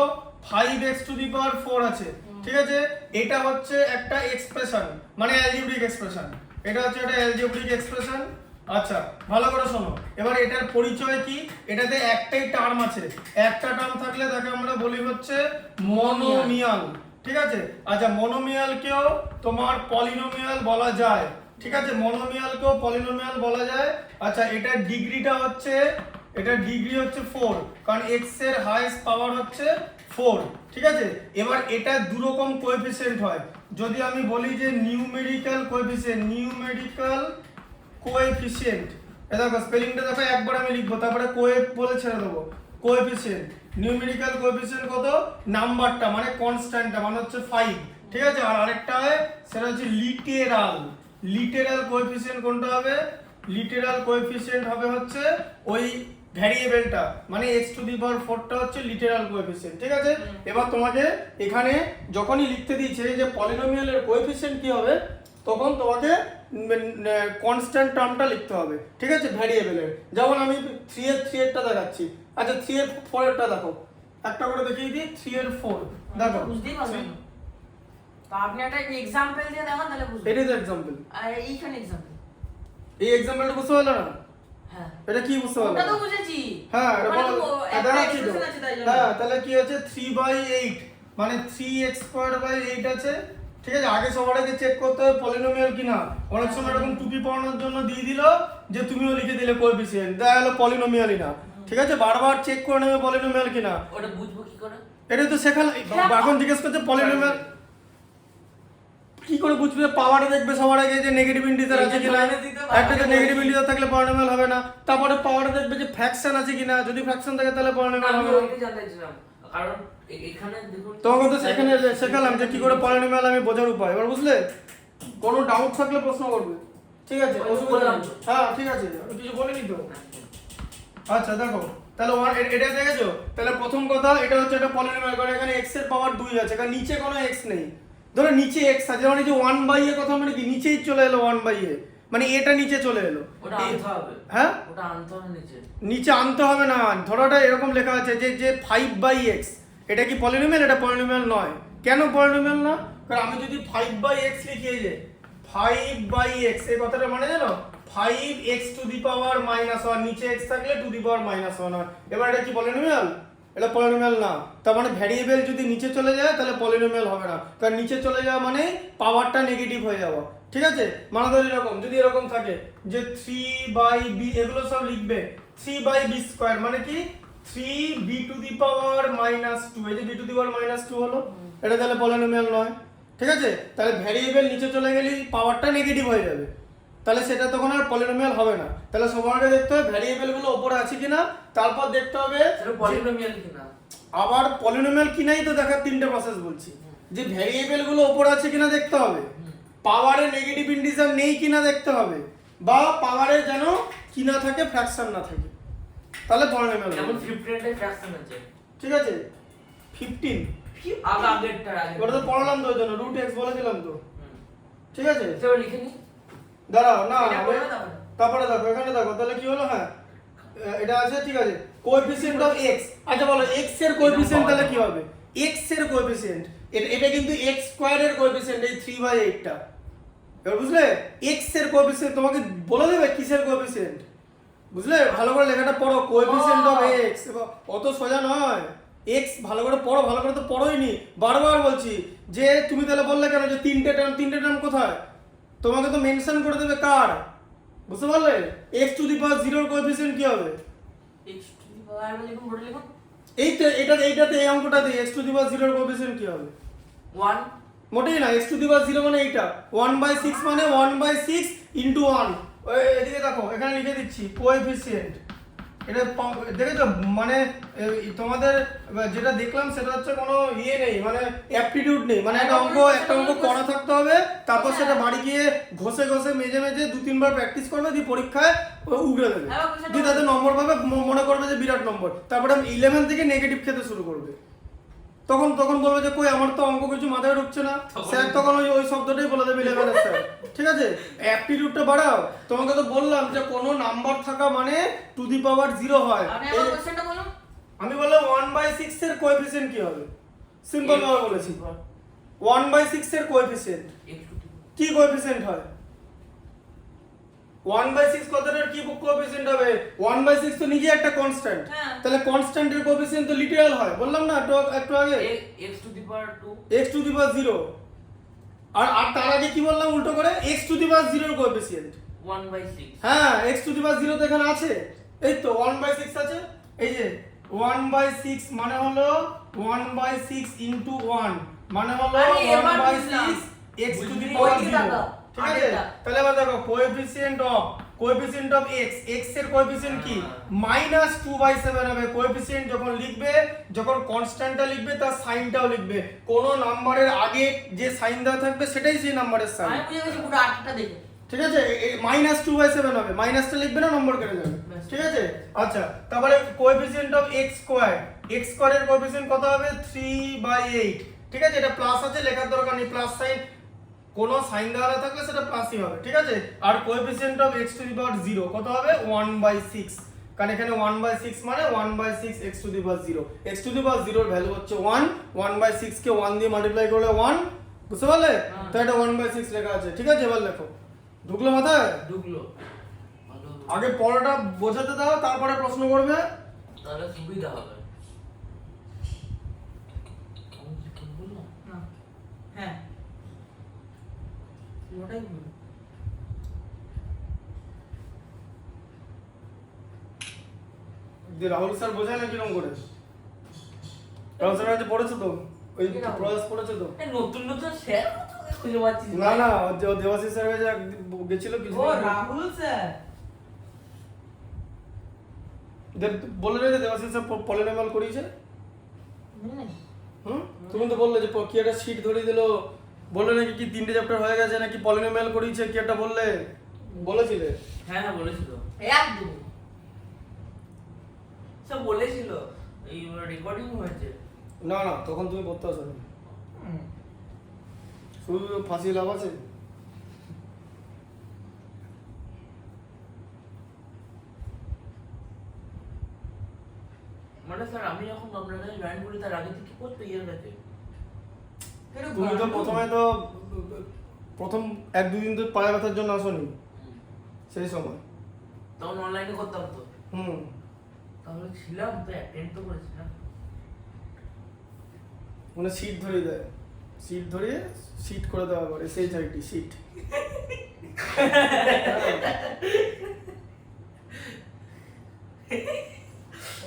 5x টু দি পাওয়ার 4 আছে ঠিক আছে এটা হচ্ছে একটা এক্সপ্রেশন মানে অ্যালজেব্রিক এক্সপ্রেশন এটা হচ্ছে একটা অ্যালজেব্রিক এক্সপ্রেশন আচ্ছা ভালো করে শোনো এবার এটার পরিচয় কি এটাতে একটাই টার্ম আছে একটা টার্ম থাকলে তাকে আমরা বলি হচ্ছে মনোমিয়াল ঠিক আছে আচ্ছা মনোমিয়ালকেও তোমার পলিনোমিয়াল বলা যায় ঠিক আছে মনোমিয়ালকেও পলিনোমিয়াল বলা যায় আচ্ছা এটার ডিগ্রিটা হচ্ছে এটা ডিগ্রি হচ্ছে 4 কারণ x এর হাইয়েস্ট পাওয়ার হচ্ছে 4 ঠিক আছে এবার এটা দু রকম কোএফিসিয়েন্ট হয় যদি আমি বলি যে নিউমেরিক্যাল কোএফিসিয়েন্ট এটা দেখো স্পেলিংটা দেখো একবার আমি লিখবো তারপরে কোএফ বলে ছেড়ে দেবো কোএফিসিয়েন্ট নিউমেরিক্যাল কোএফিসিয়েন্ট কত নাম্বারটা মানে কনস্ট্যান্টটা মানে হচ্ছে 5 ঠিক আছে আর আরেকটা হয় সেটা হচ্ছে লিটারাল কোএফিসিয়েন্ট কোনটা হবে লিটারাল কোএফিসিয়েন্ট হবে হচ্ছে ওই ভ্যারিয়েবলটা মানে x টু দি পাওয়ার 4 টা হচ্ছে লিটারাল কোএফিসিয়েন্ট ঠিক আছে এবার তোমাকে এখানে যখনই লিখতে দিয়েছে যে পলিনোমিয়ালের কোএফিসিয়েন্ট কি হবে তখন তোমাকে কনস্ট্যান্ট টার্মটা লিখতে হবে ঠিক আছে ভ্যারিয়েবলের যেমন আমি 3 এর টা দেখাচ্ছি আচ্ছা 3 এর 4 এরটা দেখো একটা করে দেখিয়ে দিই 3 এর 4 দেখো বুঝতেই পারবেন তো আপনি একটা এক্সাম্পল দিয়ে দেখান তাহলে বুঝবেন এটাই তো এক্সাম্পল আর এইখানে এক্সাম্পল এই এক্সাম্পলটা বুঝতে পারলে না হ্যাঁ এটা কি বুঝতে ওটা তো পারলাম? বুঝেছি। হ্যাঁ এটা ওখানে বলো, তো এটা একটা কি তো? expression আছে তাই জন্য। হ্যাঁ তাহলে কি হচ্ছে 3/8 মানে 3x²/8 আছে। ঠিক আছে, আগে সবার আগে চেক করতে হবে পলিনোমিয়াল কিনা। অনেক সময় এরকম টুপি পড়ানোর জন্য দিয়ে দিল যে তুমিও লিখে দিলে কোএফিসিয়েন্ট, দেখা গেল পলিনোমিয়ালই না। ঠিক আছে, বারবার চেক করে নেবে পলিনোমিয়াল কিনা। ওটা বুঝবো কি করে? এটা তো শেখালে, এখন জিজ্ঞেস করছে পলিনোমিয়াল কি করে বুঝবে? পাওয়ারে দেখবে সবার আগে যে নেগেটিভ ইন্টিজার আছে কিনা, একটাতে নেগেটিভ ইন্টিজার থাকলে পলিনোমিয়াল হবে না। তারপরে পাওয়ারে দেখবে যে ফ্র্যাকশন আছে কিনা, যদি ফ্র্যাকশন থাকে তাহলে পলিনোমিয়াল আমি হবে না। ওইটাই জানতে চাইছিলাম কারণ এখানে দেখুন তোমাকে তো সেখানে শেখালাম যে কি করে পলিনোমিয়াল আমি বোঝার উপায়, এবার বুঝলে? কোনো ডাউট থাকলে প্রশ্ন করবে, ঠিক আছে? অসুবিধা নেই। হ্যাঁ ঠিক আছে, আমি কিছু বলিনি তো। আচ্ছা দেখো, তাহলে এটা দেখেছো? তাহলে প্রথম কথা এটা হচ্ছে একটা পলিনোমিয়াল, কারণ এখানে x এর পাওয়ার 2 আছে, কারণ নিচে কোনো x নেই। ধরো নিচে x আছে, মানে যে 1/a কথা মানে কি নিচেই চলে এলো 1/a, মানে এটা নিচে চলে এলো। ওটা আনতে হবে। হ্যাঁ ওটা আনতে হবে নিচে। নিচে আনতে হবে না, ধরো এটা এরকম লেখা আছে যে 5/x, এটা কি পলিনোমিয়াল? এটা পলিনোমিয়াল নয়। কেন পলিনোমিয়াল না? কারণ আমি যদি 5/x লিখি, এই যে 5/x, এই কথাটা মানে জানো 5x টু দি পাওয়ার -1, নিচে x থাকলে টু দি পাওয়ার -1 হয়। এবার এটা কি পলিনোমিয়াল? এটা পলিনোমিয়াল না। তার মানে ভ্যারিয়েবল যদি নিচে চলে যায় তাহলে পলিনোমিয়াল হবে না, কারণ নিচে চলে যাওয়া মানে পাওয়ারটা নেগেটিভ হয়ে যাওয়া। ঠিক আছে, মানে ধর এরকম যদি এরকম থাকে যে 3/b, এগুলো সব লিখবে 3/b², মানে কি 3b টু দি পাওয়ার -2, এই যে b টু দি পাওয়ার -2 হলো, এটা তাহলে পলিনোমিয়াল নয়। ঠিক আছে, তাহলে ভ্যারিয়েবল নিচে চলে গেলে পাওয়ারটা নেগেটিভ হয়ে যাবে, তাহলে সেটা তখন আর পলিনোমিয়াল হবে না। তাহলে সবার আগে দেখতে হবে ভ্যারিয়েবল গুলো উপরে আছে কিনা, তারপর দেখতে হবে সেটা পলিনোমিয়াল কিনা। আবার পলিনোমিয়াল কিনাই তো দেখার তিনটে প্রসেস বলছি, যে ভ্যারিয়েবল গুলো উপরে আছে কিনা দেখতে হবে, পাওয়ারে নেগেটিভ ইন্টিজার নেই কিনা দেখতে হবে, বা পাওয়ারে যেন কি না থাকে, ফ্র্যাকশন না থাকে, তাহলে পলিনোমিয়াল যেমন হবে। 15 এর ফ্র্যাকশন আছে। ঠিক আছে, 15 আগেরটার আগে। ওটা তো পড়লাম তো, ওই জন্য রুট এক্স বলে দিলাম তো। ঠিক আছে, সেটা লিখে নি। দাঁড়াও না, এটা বলবে তারপরে। তারপরে দেখো এখানে দেখো, তাহলে কি হলো? হ্যাঁ এটা আছে, ঠিক আছে। কোএফিসিয়েন্ট অফ x, আচ্ছা বলো x এর কোএফিসিয়েন্ট তাহলে কি হবে? x এর কোএফিসিয়েন্ট, এটা কিন্তু x² এর কোএফিসিয়েন্ট, এই 3/8 টা। এবার বুঝলে, x এর কোএফিসিয়েন্ট তোমাকে বলে দেবে কিসের কোএফিসিয়েন্ট, বুঝলে? ভালো করে লেখাটা পড়ো, কোএফিসিয়েন্ট অফ x, অত সোজা নয়। x ভালো করে পড়ো, ভালো করে তো পড়োই নি, বারবার বলছি। যে তুমি তাহলে বললে কেন যে তিনটে টার্ম কোথায়? তোমাকে তো মেনশন করে দেবে কার, বুঝতে পারলে? x টু দি পাওয়ার 0 এর কোএফিসিয়েন্ট কি হবে? x টু দি পাওয়ার লিখুন, বড় লিখুন। এই তো এইটাতে এই অঙ্কটাতে x টু দি পাওয়ার 0 এর কোএফিসিয়েন্ট কি হবে? 1 মোটেই না, x টু দি পাওয়ার 0 মানে এইটা 1/6, মানে 1/6 ইনটু 1। এদিকে দেখো, এখানে লিখে দিচ্ছি কোএফিসিয়েন্ট। এটা দেখেছো, মানে তোমাদের যেটা দেখলাম সেটা হচ্ছে কোনো ইয়ে নেই, মানে অ্যাপটিটিউড নেই, মানে একটা অঙ্ক করা থাকতে হবে, তারপর সেটা বাড়ি গিয়ে ঘষে মেজে 2-3 বার প্র্যাকটিস করবে, দিয়ে পরীক্ষায় উগড়ে দেবে, দিয়ে তাদের নম্বর পাবে, মনে করবে যে বিরাট নম্বর। তারপরে 11 থেকে নেগেটিভ খেতে শুরু করবে, তখন বলবে যে কই আমার তো অঙ্ক কিছু মাথায় ঢুকছে না, স্যার তখন ওই শব্দটাই বলে দেবে 11 স্যার। ঠিক আছে, অ্যাপটিটিউডটা বাড়াও। তোমাকে তো বললাম যে কোনো নাম্বার থাকা মানে টু দি পাওয়ার 0 হয়। আপনি আমার কোশ্চেনটা বলুন। আমি বললাম 1/6 এর কোএফিসিয়েন্ট কি হবে? সিম্পল ভাবে বলেছি, 1/6 এর কোএফিসিয়েন্ট কি কোএফিসিয়েন্ট হয়? 1/6 কথাটার কি কোএফিসিয়েন্ট হবে? 1/6 তো নিজে একটা কনস্ট্যান্ট, তাহলে কনস্ট্যান্টের কোএফিসিয়েন্ট তো লিটারাল হয়, বললাম না একটু আগে, x to the power 2, x to the power 0। আর তার আগে কি বললাম উল্টো করে? x টু দি পাওয়ার 0 এর কোএফিসিয়েন্ট 1/6। হ্যাঁ, x টু দি পাওয়ার 0 তো এখানে আছে, এই তো 1/6 আছে, এই যে 1/6 মানে হলো 1/6 ইনটু 1 মানে হলো 1/6 x টু দি পাওয়ার 0। ঠিক আছে, তাহলে এবার দেখো কোএফিসিয়েন্ট অফ x এর কোএফিসিয়েন্ট কি? -2/7 হবে। কোএফিসিয়েন্ট যখন লিখবে, যখন কনস্ট্যান্টটা লিখবে তার সাইনটাও লিখবে, কোন নাম্বারের আগে যে সাইন দেওয়া থাকবে সেটাই সেই নাম্বারের সাইন। আমি বুঝে গেছি পুরো 8টা দেখে। ঠিক আছে, -2/7 হবে, মাইনাসটা লিখবে না, নম্বর কেটে যাবে। ঠিক আছে, আচ্ছা তারপরে কোএফিসিয়েন্ট অফ x² এর কোএফিসিয়েন্ট কত হবে? 3/8। ঠিক আছে, এটা প্লাস আছে, লেখার দরকার নেই, প্লাস সাইন কোনো সাইন দেওয়া না থাকলে সেটা প্লাসই হবে। ঠিক আছে, আর coefficient of x to the power 0 কত হবে? 1/6, কারণ এখানে 1/6 মানে 1/6 x to the power 0। x to the power 0 এর ভ্যালু হচ্ছে 1, 1/6 কে 1 দিয়ে মাল্টিপ্লাই করলে 1, বুঝতে পারলে? তো এটা 1/6 লেখা আছে। ঠিক আছে, এবার লেখো, ঢুকলো মাথায়? ঢুকলো। আগে পড়াটা বোঝাতে দাও, তারপরে প্রশ্ন করবে। তাহলে সুবিধা হবে। না হ্যাঁ ওটাই ভুল। যে রাহুল স্যার বোঝায় না কিরকম করে? রাহুল স্যার আজ পড়েছো তো? ওই কি রাহুল? প্রয়াস পড়েছো তো? এই নতুন নতুন স্যার খুঁজে পাচ্ছি না না, ও দেবাশিস স্যার কাছে গেছিল কিছু ও রাহুল স্যার বলে রে দেবাশিস স্যার পলিনোমিয়াল করিয়েছে। হুম হুম, তুমি তো বললে যে কি একটা শীট ধরিয়ে দিল, বললে নাকি কি 3টে চ্যাপ্টার হয়ে গেছে, নাকি পলিনোমিয়াল করিয়েছে, কি একটা বললে, বলেছিলে? হ্যাঁ হ্যাঁ বলেছিল, একদম সব বলেছিল, এই রেকর্ডিং হয়েছে। না না, তখন তুমি পড়তে আসো না, শুধু ফাঁসি লাভ আছে। মানে স্যার আমি যখন আপনার কাছে জয়েন করি তার আগে থেকে করতে ইয়ে গেছে। তুমি তো প্রথমে তো প্রথম 1-2 দিন তো পায়ে ব্যথার জন্য আসোনি সেই সময়। তখন অনলাইনে করতাম তো, হুম, তাহলে ছিলাম তো, অ্যাটেন্ড তো করেছিলাম। মানে সিট ধরিয়ে দেয়, সিট ধরিয়ে সিট করে দেওয়া করে, সেই চাইটি সিট।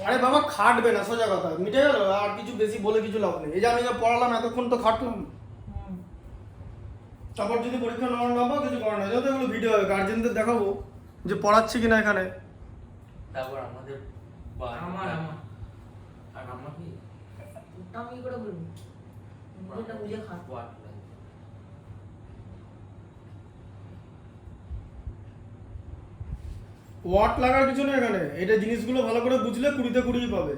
আরে বাবা খাটবে না, সোজা কথা, মিটে গেল। আর কিছু বেশি বলে কিছু লাভ নেই। এই যে আমি যা পড়ালাম এতক্ষণ তো খাটলাম, তারপর যদি পরীক্ষা নেওয়ার না পাও কিছু করার না, যত এগুলো ভিডিও হবে গার্জেনদের দেখাবো যে পড়াচ্ছি কিনা এখানে। তারপর আমাদের আমার আমার আর আমরা কি ওটা আমি কি করে বলবো? এটা বুঝে খা। ওয়াট ওয়াট লাগার কিছু নেই এখানে, এটা জিনিসগুলো ভালো করে বুঝলে 20-তে 20 পাবে।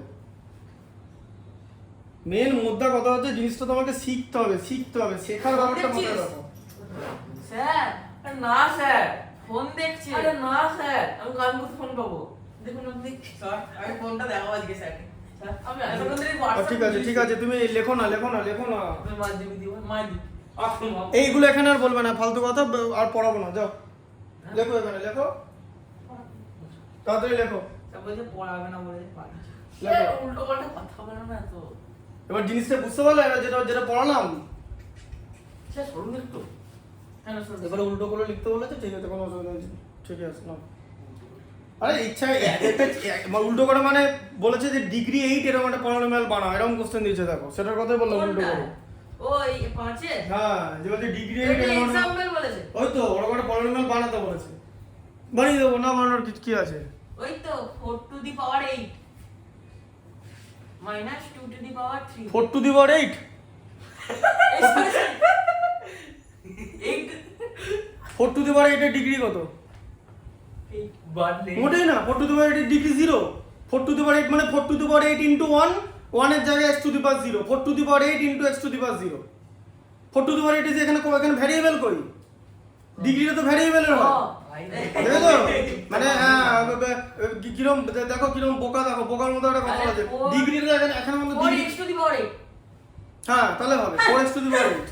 মেন মুদ্রা কথা হচ্ছে জিনিসটা তোমাকে শিখতে হবে, শিখতে হবে, শেখার ব্যাপারটা মাথায় রাখো। স্যার আরে না স্যার, ফোন দেখছি। আরে না স্যার, আমি কাল করতে ফোন পাবো। দেখুন আপনি স্যার আমি ফোনটা দেখাবো আজকে স্যার। স্যার আমি এতক্ষণ ধরে আর WhatsApp ঠিক আছে ঠিক আছে, তুমি লেখো না লেখো না লেখো না, আমি মাছ দিবি দিব মাছ দিবি। এইগুলো এখানে আর বলবে না, ফালতু কথা আর পড়াবো না, যাও লেখো, এখানে লেখো, তাড়াতাড়ি লেখো স্যার বলছে পড়াবে না বলে পাঠিয়েছে। লেখো। উল্টো পাল্টা কথা বলে না তো। এবার জিনিসটা বুঝতে পারলে, এবার যেটা যেটা পড়ালাম স্যার সরুন একটু। হ্যাঁ স্যার এবারে উল্টো করে লিখতে বলেছে, ঠিক আছে, কোনো অসুবিধা নেই, ঠিক আছে না। আরে ইচ্ছা উল্টো করে মানে বলেছে যে ডিগ্রি 8 এরকম একটা পলিনোমিয়াল বানাও, এরকম কোশ্চেন দিয়েছে, দেখো সেটার কথাই বললাম উল্টো কোনটা? করে। ও এই পাঁচে হ্যাঁ, যে বলছে ডিগ্রি 8 এটা এরকম একটা- এক্সাম্পল বলেছে। ওই তো ওরকম একটা পলিনোমিয়াল বানাতে বলেছে, বানিয়ে দেবো, না বানানোর কি আছে। ওই তো 4 to the power 8 minus 2 to the power 3 4 to the power 8, 4 to the power 8 এর ডিগ্রি কত? বাড়লে মোটেই না, 4 টু দি পাওয়ার 8 এর ডিগ্রি 0। 4 টু দি পাওয়ার 8 মানে 4 টু দি পাওয়ার 8 ইনটু 1, 1 এর জায়গায় x to the power 0, 4 to the power 8 ইনটু x to the power 0। 4 to the power 8 এখানে এখানে ভ্যারিয়েবল কই? ডিগ্রিটা তো ভ্যারিয়েবলের হয়, দেখো মানে কিরম দেখো, কিরম বোকা, দেখো বোকার মতো একটা কথা আছে। ডিগ্রিটা এখানে এখানে মধ্যে 4x টু দি পাওয়ার 8 হ্যাঁ তাহলে হবে 4x টু দি পাওয়ার 8।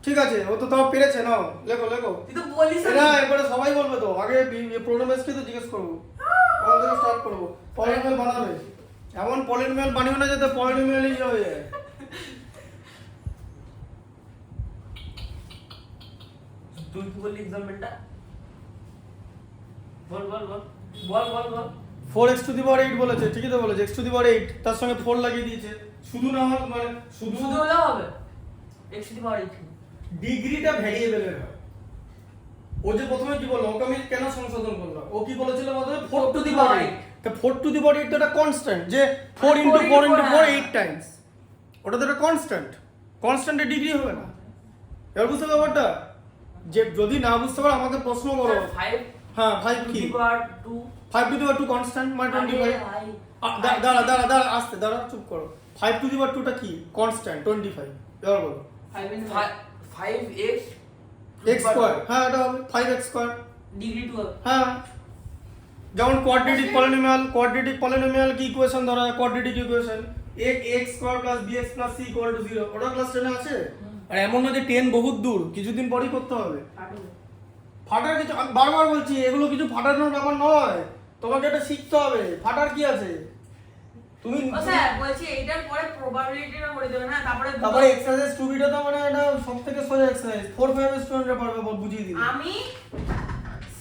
ঠিক আছে, ও তো তাও পেরেছে, নাও লেখো লেখো। তুই তো বলিস এরা এবারে সবাই বলবে তো, আগে প্রোনোমেসকে তো জিজ্ঞেস করবো, ওখান থেকে স্টার্ট করবো। পলিনোমিয়াল বানাবে, এমন পলিনোমিয়াল বানিও না যাতে পলিনোমিয়ালই হয়ে যায়। তুই কি বললি এক্সাম্পলটা? বল বল বল বল বল বল 4x টু দি পাওয়ার 8 বলেছে, ঠিকই তো বলেছে, x টু দি পাওয়ার 8 তার সঙ্গে 4 লাগিয়ে দিয়েছে, শুধু না হলে মানে শুধু শুধু হলেও হবে x টু দি পাওয়ার 8 ডিগ্রিটা ভ্যারিয়েবলের হয়। ও যে প্রথমে কি বললো, ওকে আমি কেন সংশোধন করলাম, ও কি বলেছিল প্রথমে 4 টু দি পাওয়ার 8, তা 4 টু দি পাওয়ার 8 তো একটা কনস্ট্যান্ট, যে 4 ইনটু 4 ইনটু 4 8 টাইমস, ওটা তো একটা কনস্ট্যান্ট, কনস্ট্যান্টের ডিগ্রি হবে না। এবার বুঝতে ব্যাপারটা, যে যদি না বুঝতে পারো আমাকে প্রশ্ন করো। 5 হ্যাঁ 5 টু কি, দি power 2 5 two the power 2 constant মানে 25। দাঁড়া দাঁড়া দাঁড়া আস্তে দাঁড়া, চুপ করো। 5 টু দি পাওয়ার 2টা কি, কনস্ট্যান্ট 25। এবার বলো 5x x স্কয়ার, হ্যাঁ এটা হবে 5x স্কয়ার, ডিগ্রি 2 হবে হ্যাঁ। যেমন কোয়াড্রেটিক পলিনোমিয়াল কি ইকুয়েশন ধরা হয়, quadratic equation x square plus bx plus c equal to 0, ওটা ক্লাস 10 এ আছে। আর এমন না যে 10 বহুত দূর, কিছুদিন পরেই করতে হবে। ফাটার কিছু, আমি বারবার বলছি এগুলো কিছু ফাটানোর ব্যাপার নয়, তোমাকে এটা শিখতে হবে। ফাটার কি আছে? তুমি ও স্যার বলছি এইটার পরে প্রবাবিলিটিটা করে দেবেন না, তারপরে এক্সারসাইজ 2 টা মানে এটা সবথেকে সোজা এক্সারসাইজ, 4 5 এর স্টুডেন্টরা পারবে, বুঝিয়ে দিই। আমি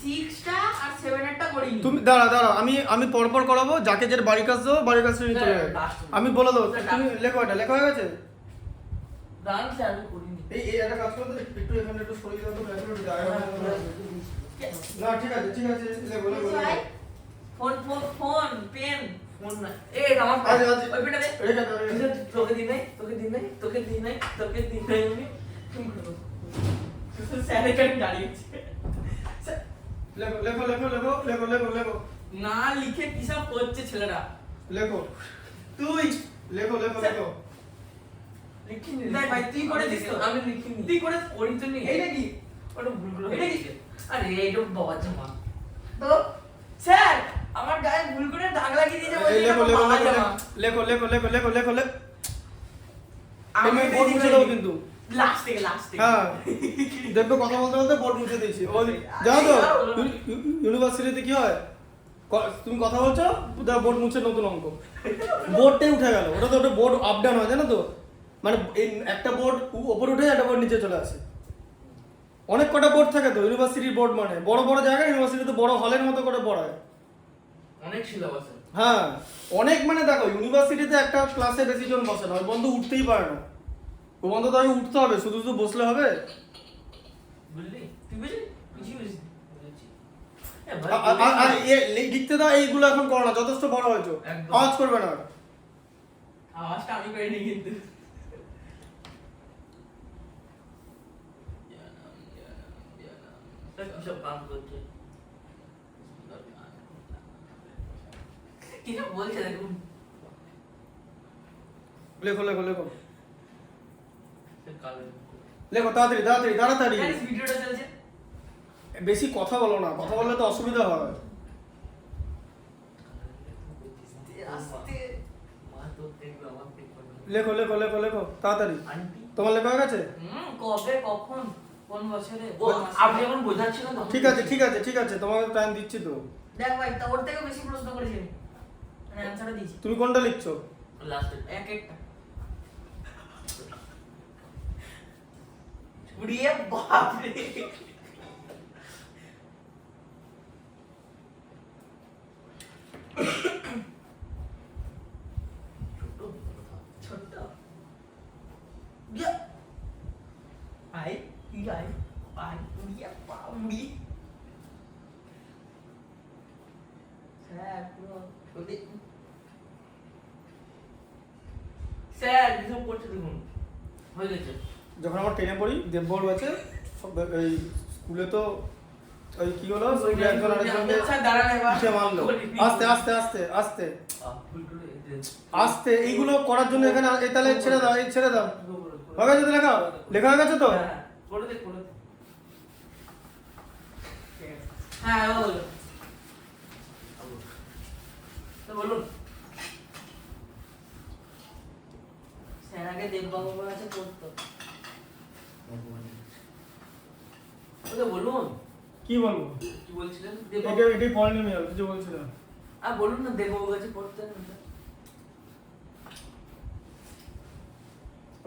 6টা আর 7এরটা করিনি। তুমি দাঁড়া আমি পরপর করাবো, যাকে যেটা বাড়ির কাজ দাও বাড়ির কাজ নিয়ে চলে যাবে। আমি বলে দেবো, তুমি লেখো, এটা লেখা হয়ে গেছে। দাঁড়ান স্যার আমি করিনি। এই একটা কাজ করতে একটু এখানে একটু সরিয়ে দাও তো, ব্যাকগ্রাউন্ড জায়গা না। ঠিক আছে লেখো ভাই ফোন পেন ফোন না এই আমার আচ্ছা ওই পেটা দে রেখে দাও, রেখে দাও। তোকে দিই নাই স্যার এখানে দাঁড়িয়েছে লেখো না লিখে কিসব করছে ছেলেরা লেখো তুই লেখো লিখিনি দেখ ভাই, তুই করেছিস তো? আমি লিখিনি তুই করে ওই তো নেই এইটা কি? ওটা ভুল করে এটা কি? আরে এইটা বাবা জামা তো স্যার আমার গায়ে ভুল করে দাগ লাগিয়ে দিয়েছে বলছে লেখো এটা বাবা জামা। আমি বোর্ড মুছে দেবো কিন্তু। লাস্ট থেকে হ্যাঁ দেখবে কথা বলতে বোর্ড মুছে দিয়েছি। ওই জানো তো ইউনিভার্সিটিতে কি হয়, তুমি কথা বলছো বোর্ড মুছে নতুন অঙ্ক, বোর্ডটাই উঠে গেল। ওটা বোর্ড আপ ডাউন হয়, জানো তো, মানে এই একটা বোর্ড উপরে উঠে একটা বোর্ড নিচে চলে আসে। অনেক কটা বোর্ড থাকে তো ইউনিভার্সিটির বোর্ড, মানে বড় বড় জায়গায় ইউনিভার্সিটিতে বড় হলের মতো করে পড়ায়। অনেক সিলেবাস হ্যাঁ অনেক, মানে দেখো ইউনিভার্সিটিতে একটা ক্লাসে বেশি জন বসে না, ওই বন্ধু উঠতেই পারে না। ও বন্ধু তো আগে উঠতে হবে, শুধু বসলে হবে? বুঝলি তুই বুঝলি আর লিখতে দাও, এইগুলো এখন করো না, যথেষ্ট বড় হয়েছো, একদম। আওয়াজ করবে না। আওয়াজটা আমি করিনি কিন্তু কিসব কাম করছে কিছু বলছে দেখুন। লেখো কালে তাড়াতাড়ি। গাইস ভিডিওটা চলছে। বেশি কথা বলো না, কথা বললে তো অসুবিধা হয়। আস্তে মা তো দেখবে আমার পেপার লেখো তাড়াতাড়ি। আন্টি তোমার লেখা হয়ে গেছে? কবে কখন কোন বছরে ও আপনি যখন বোঝাচ্ছিলেন তখন ঠিক আছে তোমাকে টাইম দিচ্ছি তো। দেখ ভাই তা ওর থেকে বেশি প্রশ্ন করেছি আমি, মানে অ্যানসারটা দিয়েছি তুমি কোনটা লিখছো? লাস্টে এক একটা। উড়িয়ে বাপ রে। ছোট্ট আই আই আই উড়িয়ে উড়ি স্যার পুরো স্যার কিছু করছে দেখুন হয়ে গেছে যখন আমার 10-এ পড়ি দেববর আছে, এই স্কুলে তো ওই কি হলো, স্কুলে একজন আরেকজনকে স্যার দাঁড়ান এবার পিঠে মারলো। আস্তে ভুল করে আস্তে, এইগুলো করার জন্য এখানে তাহলে ছেড়ে দাও, হয়ে গেছে তো লেখা হয়ে গেছে তো? করে দে হ্যাঁ বলো তো বলুন স্যার আগে দেববাবুর কাছে পড়তো। ওকে বলুন কি বলবো? কি বলছিলেন এটাই পলিনোমিয়াল, কিছু বলছিলাম। আর বলুন না দেববাবুর কাছে পড়তে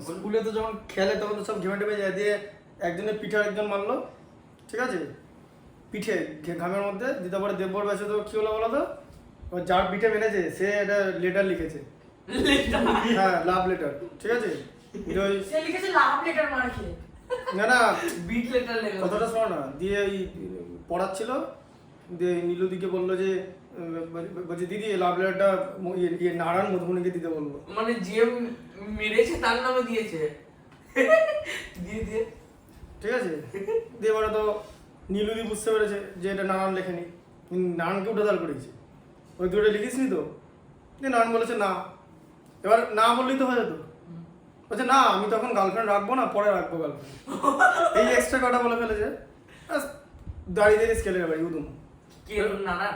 স্কুলে তো যখন খেলে তখন তো সব ঘেমে টেমে যায়, দিয়ে একজনের পিঠে একজন মারলো, ঠিক আছে, পিঠে ঘামের মধ্যে দিতে পারে। দেববর ব্যাচে তো কি হলো বলো তো, যার পিঠে মেরেছে সে একটা লেটার লিখেছে, হ্যাঁ লাভ লেটার, ঠিক আছে। সে লিখেছে লাভ লেটার মার খেয়ে। না বিট লেটার লেখা কথাটা শোনো না, দিয়ে এই পড়াচ্ছিল, দিয়ে নীলুদিকে বললো যে বলছে দিদি লাভ লেটারটা নারায়ণ মধুবনীকে দিতে বললো। মানে যে মেরেছে তার নামে দিয়েছে দিয়ে ঠিক আছে, দিয়ে এবারে তো নীলুদি বুঝতে পেরেছে যে এটা নারায়ণ লেখেনি, নারায়ণকে উঠে দাঁড় করেছে, ওই দুটো লিখিসনি তো? দিয়ে নারায়ণ বলেছে না, এবার না বললেই তো হয়ে যেত। বলছে না আমি তখন গার্লফ্রেন্ড রাখবো না, পরে রাখবো গার্লফ্রেন্ড, এই এক্সট্রা কথা বলে ফেলেছে। দাঁড়িয়ে স্কেলের বাড়ি উদুম কি নানা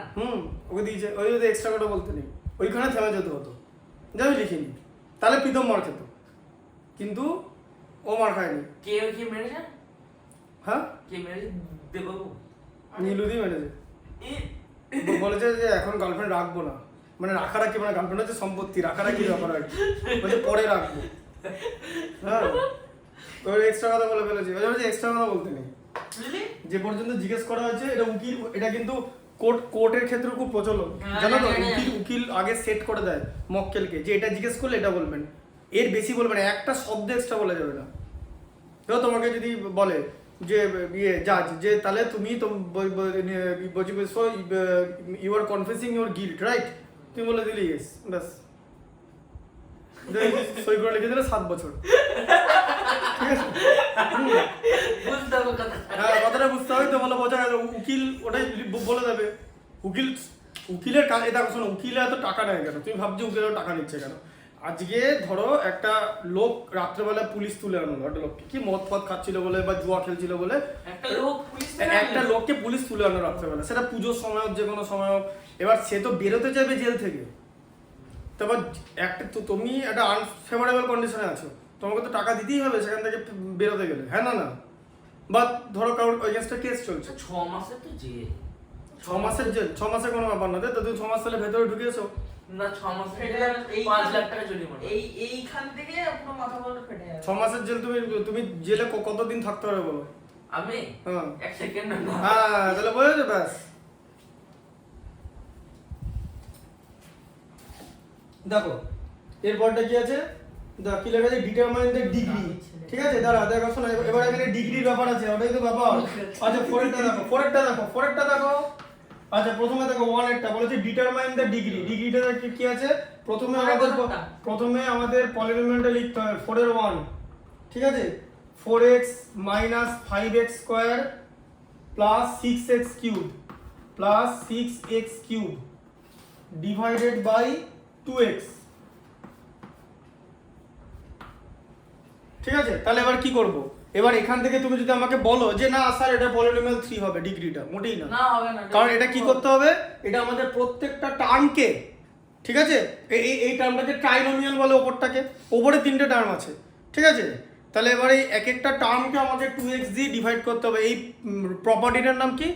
ওকে দিয়েছে, ওই যদি এক্সট্রা কথা বলতে নেই, ওইখানে থেমে যেতে হতো যে আমি লিখিনি, তাহলে প্রীতম মার খেত, কিন্তু ও মার খায়নি। কে মেরেছে হ্যাঁ কে মেরেছে দেববাবু নীলুদি মেরেছে বলেছে যে এখন গার্লফ্রেন্ড রাখবো না, মানে রাখারাখি, মানে গার্লফ্রেন্ড হচ্ছে সম্পত্তি, রাখারাখি ব্যাপার আর কি, বলছে পরে রাখবো। হ্যাঁ ওই এক্সট্রা কথা বলে ফেলেছি, বলছে এক্সট্রা কথা বলতে নেই। যে পর্যন্ত জিজ্ঞেস করা হয়েছে এটা উকিল, এটা কিন্তু কোর্টের ক্ষেত্রে খুব প্রচলন, জানো তো? উকিল আগে সেট করে দেয় মক্কেলকে যে এটা জিজ্ঞেস করলে এটা বলবেন, এর বেশি বলবেন, একটা শব্দ এক্সট্রা বলা যাবে না। তো তোমাকে যদি বলে যে ইয়ে জাজ যে তাহলে তুমি তো you are confessing your guilt right, তুমি বলে দিলে ইয়েস, ব্যাস সই করে লিখে দিলে 7 বছর। ঠিক আছে, বুঝতে হবে কথা। হ্যাঁ কথাটা বুঝতে হবে তো, বলে বোঝা গেল। উকিল ওটাই বলে দেবে। উকিলের কাজ এটা শোনো, উকিলের এত টাকা নেয় কেন? তুমি ভাবছো উকিলের টাকা নিচ্ছে কেন? আজকে ধরো একটা লোক রাত্রেবেলা পুলিশ তুলে আনলো, একটা লোককে কি মদ ফদ খাচ্ছিল বলে বা জুয়া খেলছিল বলে একটা লোককে পুলিশ তুলে আনলো রাত্রেবেলা, সেটা পুজোর সময় হোক যে কোনো সময় হোক। এবার সে তো বেরোতে চাইবে জেল থেকে, তারপর একটা তো তুমি একটা আনফেভারেবল কন্ডিশনে আছো, তোমাকে তো টাকা দিতেই হবে সেখান থেকে বেরোতে গেলে, হ্যাঁ না? বা ধরো কারোর এগেনস্টে কেস চলছে, 6 মাসের তো জেল। 6 মাসের জেল, 6 মাসে কোনো ব্যাপার না, তো তুমি 6 মাস সালে ভেতরে ঢুকিয়েছো না, 6 মাসের এই 5 লাখ টাকা জরিমানা। এইখান থেকে পুরো মাথা বলতে ফেটে যাবে। 6 মাসের জেল। তুমি জেলে কতদিন থাকতে পারবে বলো? আমি হ্যাঁ 1 সেকেন্ড না। হ্যাঁ তাহলে বুঝেছো, ব্যাস। দেখো এরপরটা কি আছে, কি লেখা আছে, ডিটারমাইন দ্য ডিগ্রি। ঠিক আছে, দাঁড়া দেখো শোনো, এবার এখানে ডিগ্রির ব্যাপার আছে, ওটাই তো ব্যাপার। আচ্ছা ফোরেরটা দেখো। আচ্ছা প্রথমে দেখো 1 এরটা বলেছে ডিটারমাইন দ্য ডিগ্রি। ডিগ্রিটা কি আছে? প্রথমে আমাদের পলিনোমিয়ালটা লিখতে হবে 4 এর 1। ঠিক আছে, 4x - 5x square plus 6x cube plus 6x cube divided by 2x। ঠিক আছে, তাহলে এবার কি করব? এবার এখান থেকে তুমি যদি আমাকে বলো যে না স্যার এটা পলিনোমিয়াল 3 হবে, ডিগ্রিটা মোটেই না, না হবে না, কারণ এটা কি করতে হবে, এটা আমাদের প্রত্যেকটা টার্মকে, ঠিক আছে, এই টার্মটাকে ট্রাইনোমিয়াল বলে, ওপরটাকে, ওপরে 3টে টার্ম আছে। ঠিক আছে, তাহলে এবার এই এক একটা টার্মকে আমাকে 2x দিয়ে ডিভাইড করতে হবে। এই প্রপার্টিটার নাম কি?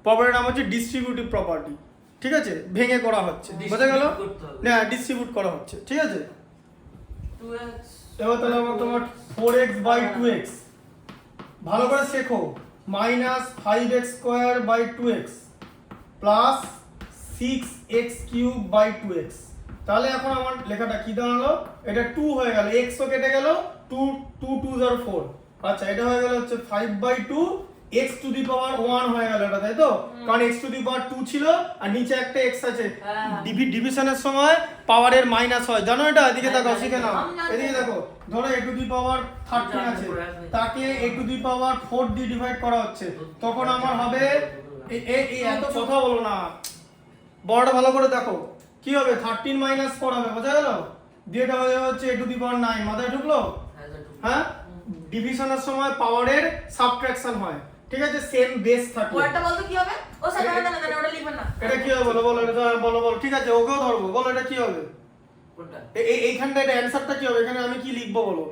প্রপার্টির নাম হচ্ছে ডিস্ট্রিবিউটিভ প্রপার্টি। ঠিক আছে, ভেঙে করা হচ্ছে, বোঝা গেল? না ডিস্ট্রিবিউট করা হচ্ছে। ঠিক আছে, 2x এবার তাহলে আমার তোমার 4x বাই 2x, ভালো করে শেখো, -5x square by 2x plus 6x cube by 2x। তাহলে এখন আমার লেখাটা কি দাঁড়ালো, এটা 2 হয়ে গেল, x ও কেটে গেল, 2 2 আর 4। আচ্ছা এটা হয়ে গেল হচ্ছে 5/2 x টু দি পাওয়ার 1 হয়ে গেল এটা, তাই তো? কারণ x টু দি পাওয়ার 2 ছিল আর নিচে একটা x আছে, ডিভিশনের সময় পাওয়ারের মাইনাস হয়, জানো এটা? এদিকে দেখো, শিখে নাও, এদিকে দেখো। ধরো a টু দি পাওয়ার 13 আছে, তাকে a টু দি পাওয়ার 4 দিয়ে ডিভাইড করা হচ্ছে, তখন আমার হবে এই এত কথা বলো না, বড়টা ভালো করে দেখো, কি হবে? 13 - 4 হবে, বোঝা গেল? দিয়েটা হয়ে হচ্ছে a টু দি পাওয়ার 9, মাথায় ঢুকলো? হ্যাঁ, ডিভিশনের সময় পাওয়ারের সাবট্রাকশন হয়। ঠিক আছে, সেম বেস থাকে। পরেরটা বলতো কি হবে? ও স্যার না ওটা লিখবেন না। এটা কি হবে বলো। ঠিক আছে, ওকেও ধরবো, বলো এটা কি হবে? কোনটা? এইখানটা এটা অ্যানসারটা কি হবে? এখানে আমি কি লিখবো বলো?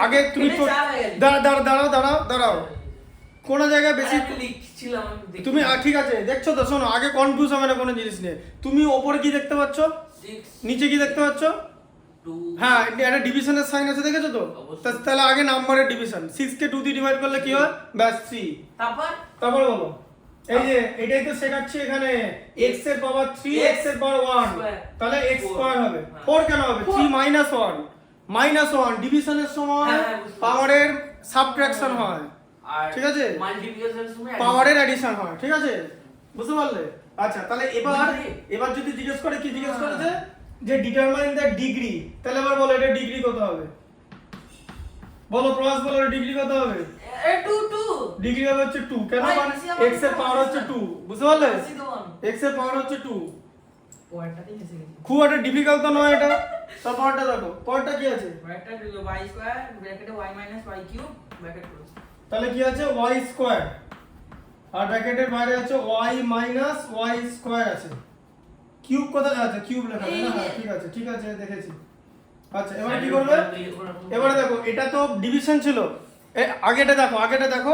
আগে তুমি তো এটা 4 হয়ে গেছে। দাঁড়াও, কোন জায়গায় বেশি আমি লিখছিলাম, আমি দেখি। তুমি ঠিক আছে দেখছো তো, শোনো, আগে কনফিউজ হবে না কোনো জিনিস নিয়ে। তুমি ওপরে কি দেখতে পাচ্ছ, 6 নিচে কি দেখতে পাচ্ছ? 2 হ্যাঁ, একটা ডিভিশনের সাইন আছে, দেখেছো তো? অবশ্যই। তাহলে আগে নাম্বারের ডিভিশন, 6 কে 2 দিয়ে ডিভাইড করলে কি হয়? ব্যাস 3। তারপর বলো, এই যে এটাই তো শেখাচ্ছি এখানে, x এর পাওয়ার 3 x এর পাওয়ার 1, তাহলে x স্কয়ার হবে। 4 কেন হবে? 3 - 1 ডিভিশনের সময় পাওয়ারের সাবট্রাকশন হয়, আর ঠিক আছে? মাল্টিপ্লিকেশনের সময় পাওয়ারের অ্যাডিশন হয়। ঠিক আছে, বুঝতে পারলে? আচ্ছা তাহলে এবার যদি জিজ্ঞেস করে, কি জিজ্ঞেস করেছে, যে ডিটারমাইন দ্য ডিগ্রি, তাহলে এবার বলো এটা ডিগ্রি কত হবে? বলো প্রয়াস, বলো এটা ডিগ্রি কত হবে? 2 ডিগ্রি হবে হচ্ছে 2। কেন? মানে x এর পাওয়ার হচ্ছে 2, বুঝতে পারলে? x এর পাওয়ার হচ্ছে 2। পরেরটাতেই মিশে গেছে। খুব একটা ডিফিকাল্ট তো নয় এটা। তার পরেরটা দেখো, পরেরটা কি আছে? পরেরটা y স্কয়ার ব্র্যাকেটে y - y cube bracket close. তাহলে কি আছে? y স্কয়ার, আর ব্র্যাকেটের বাইরে আছে y - y স্কয়ার আছে। কিউব কোথায় আছে? কিউব লেখা আছে না? হ্যাঁ ঠিক আছে দেখেছি। আচ্ছা এবারে কি করবে? এবারে দেখো, এটা তো ডিভিশন ছিল, আগেটা দেখো,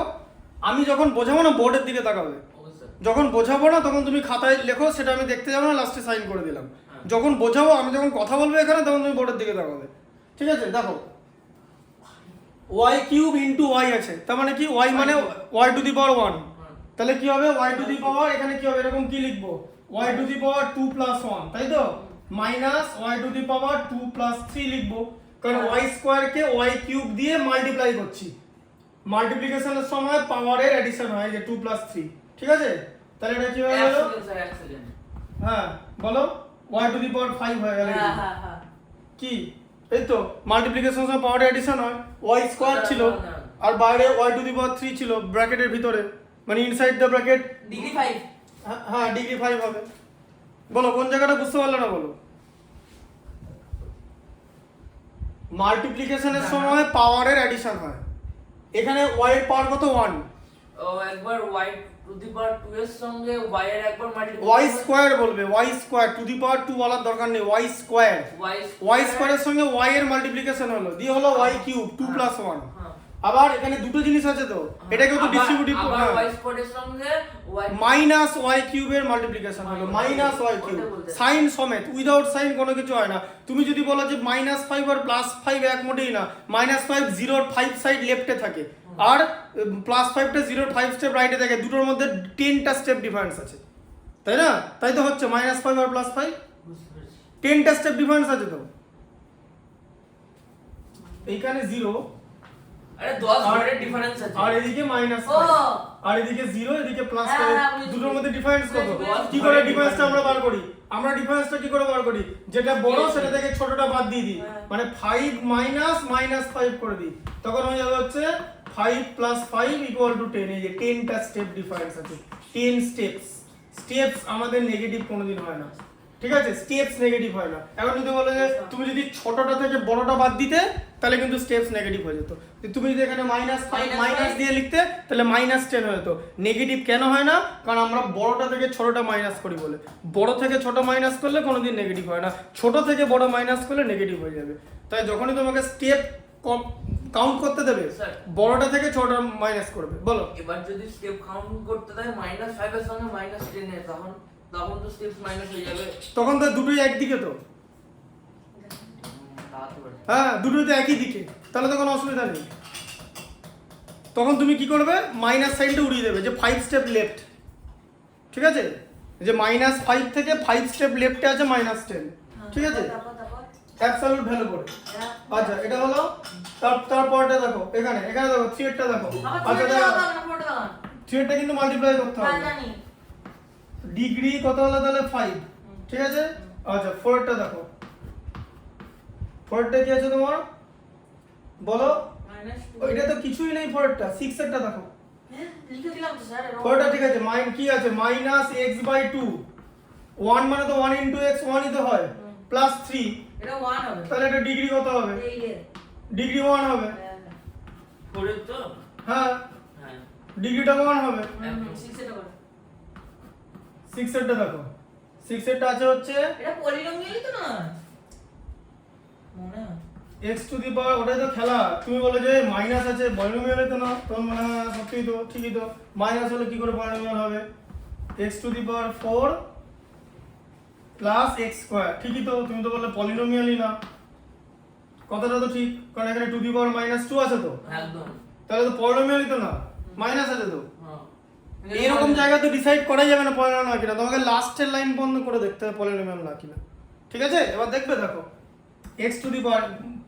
আমি যখন বোঝাবো না বোর্ডের দিকে তাকাবে, অবশ্যই। যখন বোঝাবো না তখন তুমি খাতায় লেখো, সেটা আমি দেখতে যাবো না, লাস্টে সাইন করে দিলাম। হ্যাঁ। যখন বোঝাবো, আমি যখন কথা বলবো এখানে, তখন তুমি বোর্ডের দিকে তাকাবে। ঠিক আছে, দেখো ওয়াই কিউব ইন্টু ওয়াই আছে, তার মানে কি ওয়াই মানে ওয়াই টু দি পাওয়ার 1, তাহলে কি হবে ওয়াই টু দি পাওয়ার, এখানে কি হবে এরকম কি লিখবো y to the power 2 plus 1, তাই তো, minus y to the power 2 plus 3 লিখবো, কারণ ওয়াই স্কোয়ারকে ওয়াই কিউব দিয়ে মাল্টিপ্লাই করছি, মাল্টিপ্লিকেশনের সময় পাওয়ারের এডিশন হয়, যে 2 প্লাস 3। ঠিক আছে, তাহলে এটা কি হয়ে গেল, এক সেকেন্ড। হ্যাঁ বলো, ওয়াই টু দি পাওয়ার 5 হয়ে গেল, হ্যাঁ হ্যাঁ হ্যাঁ কি এই তো মাল্টিপ্লিকেশনের সময় পাওয়ারের এডিশন হয়, ওয়াই স্কোয়ার ছিল না। আর বাইরে ওয়াই টু দি পাওয়ার 3 ছিল ব্র্যাকেটের ভিতরে, মানে ইনসাইড দ্য ব্র্যাকেট, ডিগ্রি 5 হ্যাঁ ডিগ্রি 5 হবে। বলো কোন জায়গাটা বুঝতে পারলে না, বলো। মাল্টিপ্লিকেশনের সময় পাওয়ারের এডিশন হয়, এখানে y এর পাওয়ার কত 1, ও একবার y টু দি পাওয়ার 2 এর সঙ্গে y এর একবার y স্কয়ার বলবে, y square to the power 2 বলার দরকার নেই, y স্কয়ার, y স্কয়ারের সঙ্গে y এর মাল্টিপ্লিকেশন হলো, দিয়ে হলো y কিউব 2 প্লাস 1। আবার এখানে দুটো জিনিস আছে তো, এটাকেও তো ডিস্ট্রিবিউটিভ আবার y স্কয়ারের সঙ্গে y মাইনাস ওয়াই কিউবের মাল্টিপ্লিকেশন হলো, মাইনাস ওয়াই কিউব সাইন সমেত, উইদাউট সাইন কোনো কিছু হয় না। তুমি যদি বলো যে -5 আর +5 এক মোটেই না, -5 0 5 সাইড লেফটে থাকে, আর +5টা 0 5 স্টেপ রাইটে থাকে, দুটোর মধ্যে 10টা স্টেপ ডিফারেন্স আছে, তাই না? তাই তো হচ্ছে -5 আর +5 10টা স্টেপ ডিফারেন্স আছে তো, এইখানে 0 আরে 10 ঘরের ডিফারেন্স আছে, আর এদিকে মাইনাস ও আর এদিকে 0 এদিকে প্লাস, হ্যাঁ, হ্যাঁ, বুঝেছি। দুটোর মধ্যে ডিফারেন্স কত? বুঝেছি। কি করে ডিফারেন্সটা আমরা বার করি? আমরা ডিফারেন্সটা কি করে বার করি? যেটা বড় সেটা থেকে ছোটটা বাদ দিয়ে দিই, হ্যাঁ। মানে 5 মাইনাস -5 করে দিই, তখন হয়ে যাবে হচ্ছে 5 প্লাস 5 ইকুয়াল টু 10। এই যে 10টা স্টেপ ডিফারেন্স আছে, 10 স্টেপস। স্টেপস আমাদের নেগেটিভ কোনোদিন হয় না, ঠিক আছে? স্টেপস নেগেটিভ হয় না। এখন যদি বলে যে তুমি যদি ছোটটা থেকে বড়টা বাদ দিতে, তাহলে কিন্তু স্টেপস নেগেটিভ হয়ে যেত। তুমি যদি এখানে -5 মাইনাস দিয়ে লিখতে, তাহলে -10 হয়ে যেত। নেগেটিভ কেন হয় না? কারণ আমরা বড়টা থেকে ছোটটা মাইনাস করি বলে। বড় থেকে ছোট মাইনাস করলে কোনোদিন নেগেটিভ হয় না, ছোট থেকে বড় মাইনাস করলে নেগেটিভ হয়ে যাবে। তাই যখনই তোমাকে স্টেপ কাউন্ট করতে দেবে, স্যার। বড়টা থেকে ছোটটা মাইনাস করবে। বলো। এবার যদি স্টেপ কাউন্ট করতে দেয় -5 এর সঙ্গে -10 এর, তখন তো স্টেপস মাইনাস হয়ে যাবে। তখন তো দুটোই একদিকে তো, হ্যাঁ দুটোই তো একই দিকে, তাহলে তো কোনো অসুবিধা নেই। তখন তুমি কি করবে? মাইনাস সাইনটা উড়িয়ে দেবে, যে 5 স্টেপ লেফট, ঠিক আছে? যে -5 থেকে 5 স্টেপ লেফটে আছে -10, ঠিক আছে? অ্যাবসলিউট ভ্যালু করে। আচ্ছা এটা হলো, তারপরটা দেখো, এখানে দেখো 3 এরটা দেখো। আচ্ছা দেখো 3 এরটা কিন্তু মাল্টিপ্লাই করতে হবে। ডিগ্রি কত হলো তাহলে 5, ঠিক আছে? আচ্ছা 4 এরটা দেখো, 4 এরটা কি আছে তোমার বলো? ওইটা তো কিছুই নেই। 4 এরটা 6 এরটা দেখো, লিখে দিলাম তো স্যার। 4 এরটা ঠিক আছে। মাইন কি আছে? -x/2, 1 মানে তো 1 * x 1 ই তো হয়, +3, এটা 1 হবে। তাহলে এটা ডিগ্রি কত হবে? এই রে। ডিগ্রি 1 হবে। করে তো হ্যাঁ হ্যাঁ ডিগ্রিটা 1 হবে। 6 এটা বল। 6 এরটা দেখো, 6 এরটা আছে হচ্ছে এটা পলিনোমিয়ালই তো না মনে হয়। x টু দি পাওয়ার, ওটাই তো খেলা। তুমি বলে যে মাইনাস আছে, পলিনোমিয়ালে তো না, তখন মনে হয় সত্যিই তো, ঠিকই তো। মাইনাস হলে কি করে পলিনোমিয়াল হবে? x to the power 4 plus x square, ঠিকই তো। তুমি তো বললে পলিনোমিয়ালই না, কথাটা তো ঠিক, কারণ এখানে টু দি পাওয়ার -2 আছে তো, একদম। তাহলে তো পলিনোমিয়ালই তো না, মাইনাস আছে তো। হ্যাঁ এরকম জায়গা তো ডিসাইড করাই যাবে না পলিনোমিয়াল না কিনা, তোমাকে লাস্টের লাইন বন্ধ করে দেখতে হবে পলিনোমিয়াল না কিনা, ঠিক আছে? এবার দেখবে, দেখো x টু দি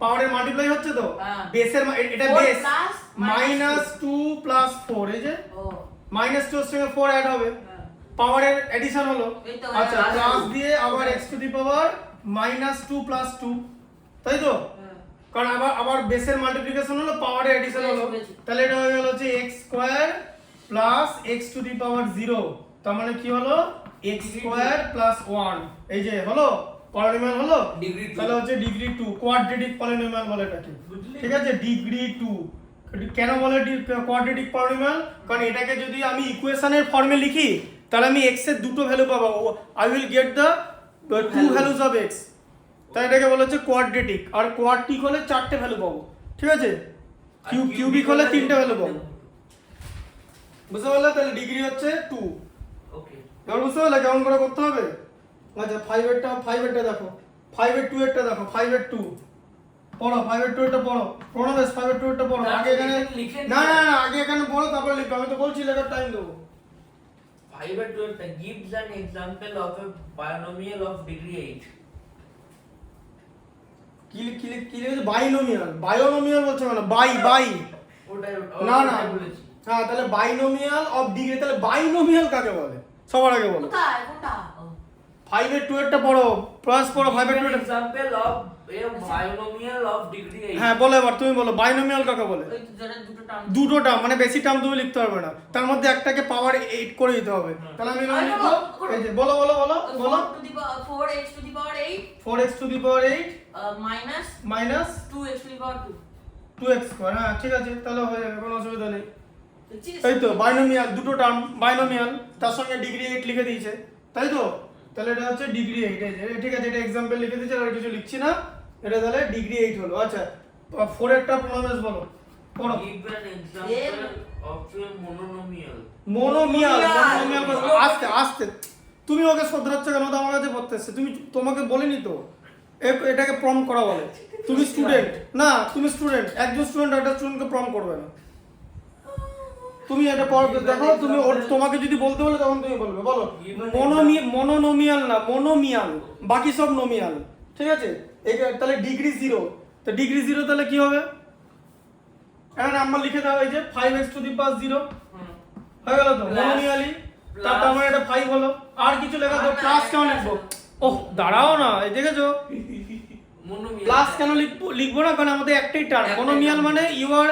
পাওয়ারের মাল্টিপ্লাই হচ্ছে তো, হ্যাঁ। বেসের এটা 4 বেস, plus -2 প্লাস 4, এই যে ও -2 এর সঙ্গে 4 অ্যাড হবে, হ্যাঁ। পাওয়ারের এডিশন হলো। এই তো, আচ্ছা plus প্লাস 2 দিয়ে আবার x to the power -2 plus 2, তাই তো? হ্যাঁ। কারণ আবার বেসের মাল্টিপ্লিকেশন হলো, পাওয়ারের এডিশন হলো, বুঝেছি। তাহলে এটা হয়ে গেল যে x square plus x to the power 0, তার মানে কি হলো? x স্কয়ার প্লাস 1, এই যে হলো পলিনোমিয়াল হলো। Degree 2। তাহলে হচ্ছে ডিগ্রি 2, কোয়াড্রেটিক পলিনোমিয়াল বলে এটাকে, ঠিক আছে? ডিগ্রি 2 কেন বলে কোয়াড্রেটিক পলিনোমিয়াল? কারণ এটাকে যদি আমি ইকুয়েশনের ফর্মে লিখি, তাহলে আমি x এর দুটো ভ্যালু পাবো, I will get the two values of x, তাই এটাকে বলা হচ্ছে কোয়াড্রেটিক। আর কোয়াড্রিক হলে 4টে ভ্যালু পাবো, ঠিক আছে? কিউবিক হলে 3টে ভ্যালু পাবো। বুঝতে পারলে? তাহলে ডিগ্রি হচ্ছে 2। ওকে এবার বুঝতে পারলে কেমন করে করতে হবে? আচ্ছা 5 এরটা দেখো, 5 এর 2 এরটা দেখো, 5 এর 2 পড়ো, 5 এর 2 এরটা পড়ো, প্রণবেশ 5 এর 2 এরটা পড়ো। আগে এখানে লিখে না না না আগে এখানে পড়ো তারপর লিখো, আমি তো বলছি লেখার টাইম দেবো। 5/12 gives an example of a binomial of degree 8. কি লিখেছে? বায়োনোমিয়াল বলছে মানে বাই ওটাই না না ওটাই বলেছি। হ্যাঁ তাহলে বাইনোমিয়াল অফ ডিগ্রি, তাহলে বাইনোমিয়াল কাকে বলে সবার আগে বলো। কোথায় কোনটা? 5 এর 2 এরটা পড়ো, প্লাস পড়ো 5 এর 2 An এরটা। example of a binomial of degree 8. হ্যাঁ বলো এবার তুমি বলো বাইনোমিয়াল কাকে বলে। ওই যেটা দুটো টার্ম। দুটো টার্ম মানে বেশি টার্ম তুমি লিখতে পারবে না, তার মধ্যে একটাকে পাওয়ার 8 করে দিতে হবে। তাহলে আমি নাম লিখবো এই যে বলো 4x to the power 8 4x to the power 8 minus 2x to the power 2 2x square. হ্যাঁ ঠিক আছে তাহলে হয়ে যাবে, কোনো অসুবিধা নেই। বুঝছিস? তাই তো বাইনোমিয়াল, দুটো টার্ম বাইনোমিয়াল, তার সঙ্গে ডিগ্রি 8 লিখে দিয়েছে, তাই তো? তাহলে এটা হচ্ছে ডিগ্রি 8। এই যে ঠিক আছে, এটা एग्जांपल লিখে দিয়েছে, আর কিছু লিখছি না, এটা তাহলে ডিগ্রি 8 হলো। আচ্ছা 4 এরটা প্রণবেশ বলো, পড়ো। Give an example of a monomial. মোনোমিয়াল Monomial। আস্তে তুমি ওকে শোধরাচ্ছ কেন? তো আমার কাছে পড়তে এসছে, তোমাকে বলিনি তো এটাকে প্রম্পট করা বলে। তুমি স্টুডেন্ট না, তুমি স্টুডেন্ট, একজন স্টুডেন্ট একটা স্টুডেন্টকে প্রম্পট করবে না। তুমি এটা দেখো, তুমি তোমাকে যদি বলতে বলে তখন তুমি বলবে, বলো মোনোনোমিয়াল না মোনোমিয়াল, বাকি সব নোমিয়াল, ঠিক আছে? তাহলে ডিগ্রি 0, তো ডিগ্রি 0 তাহলে কি হবে? একটা নাম্বার লিখে দাও, এই যে 5x to the power 0 হয়ে গেল তো মোনোমিয়ালি। তার মানে এটা 5 হলো। আর কিছু লেখা তো প্লাস কেন লিখবো? ওহ দাঁড়াও না, এই দেখেছো Monomial. প্লাস কেন লিখবো না? কারণ আমাদের একটাই টার্ম। মোনোমিয়াল মানে you are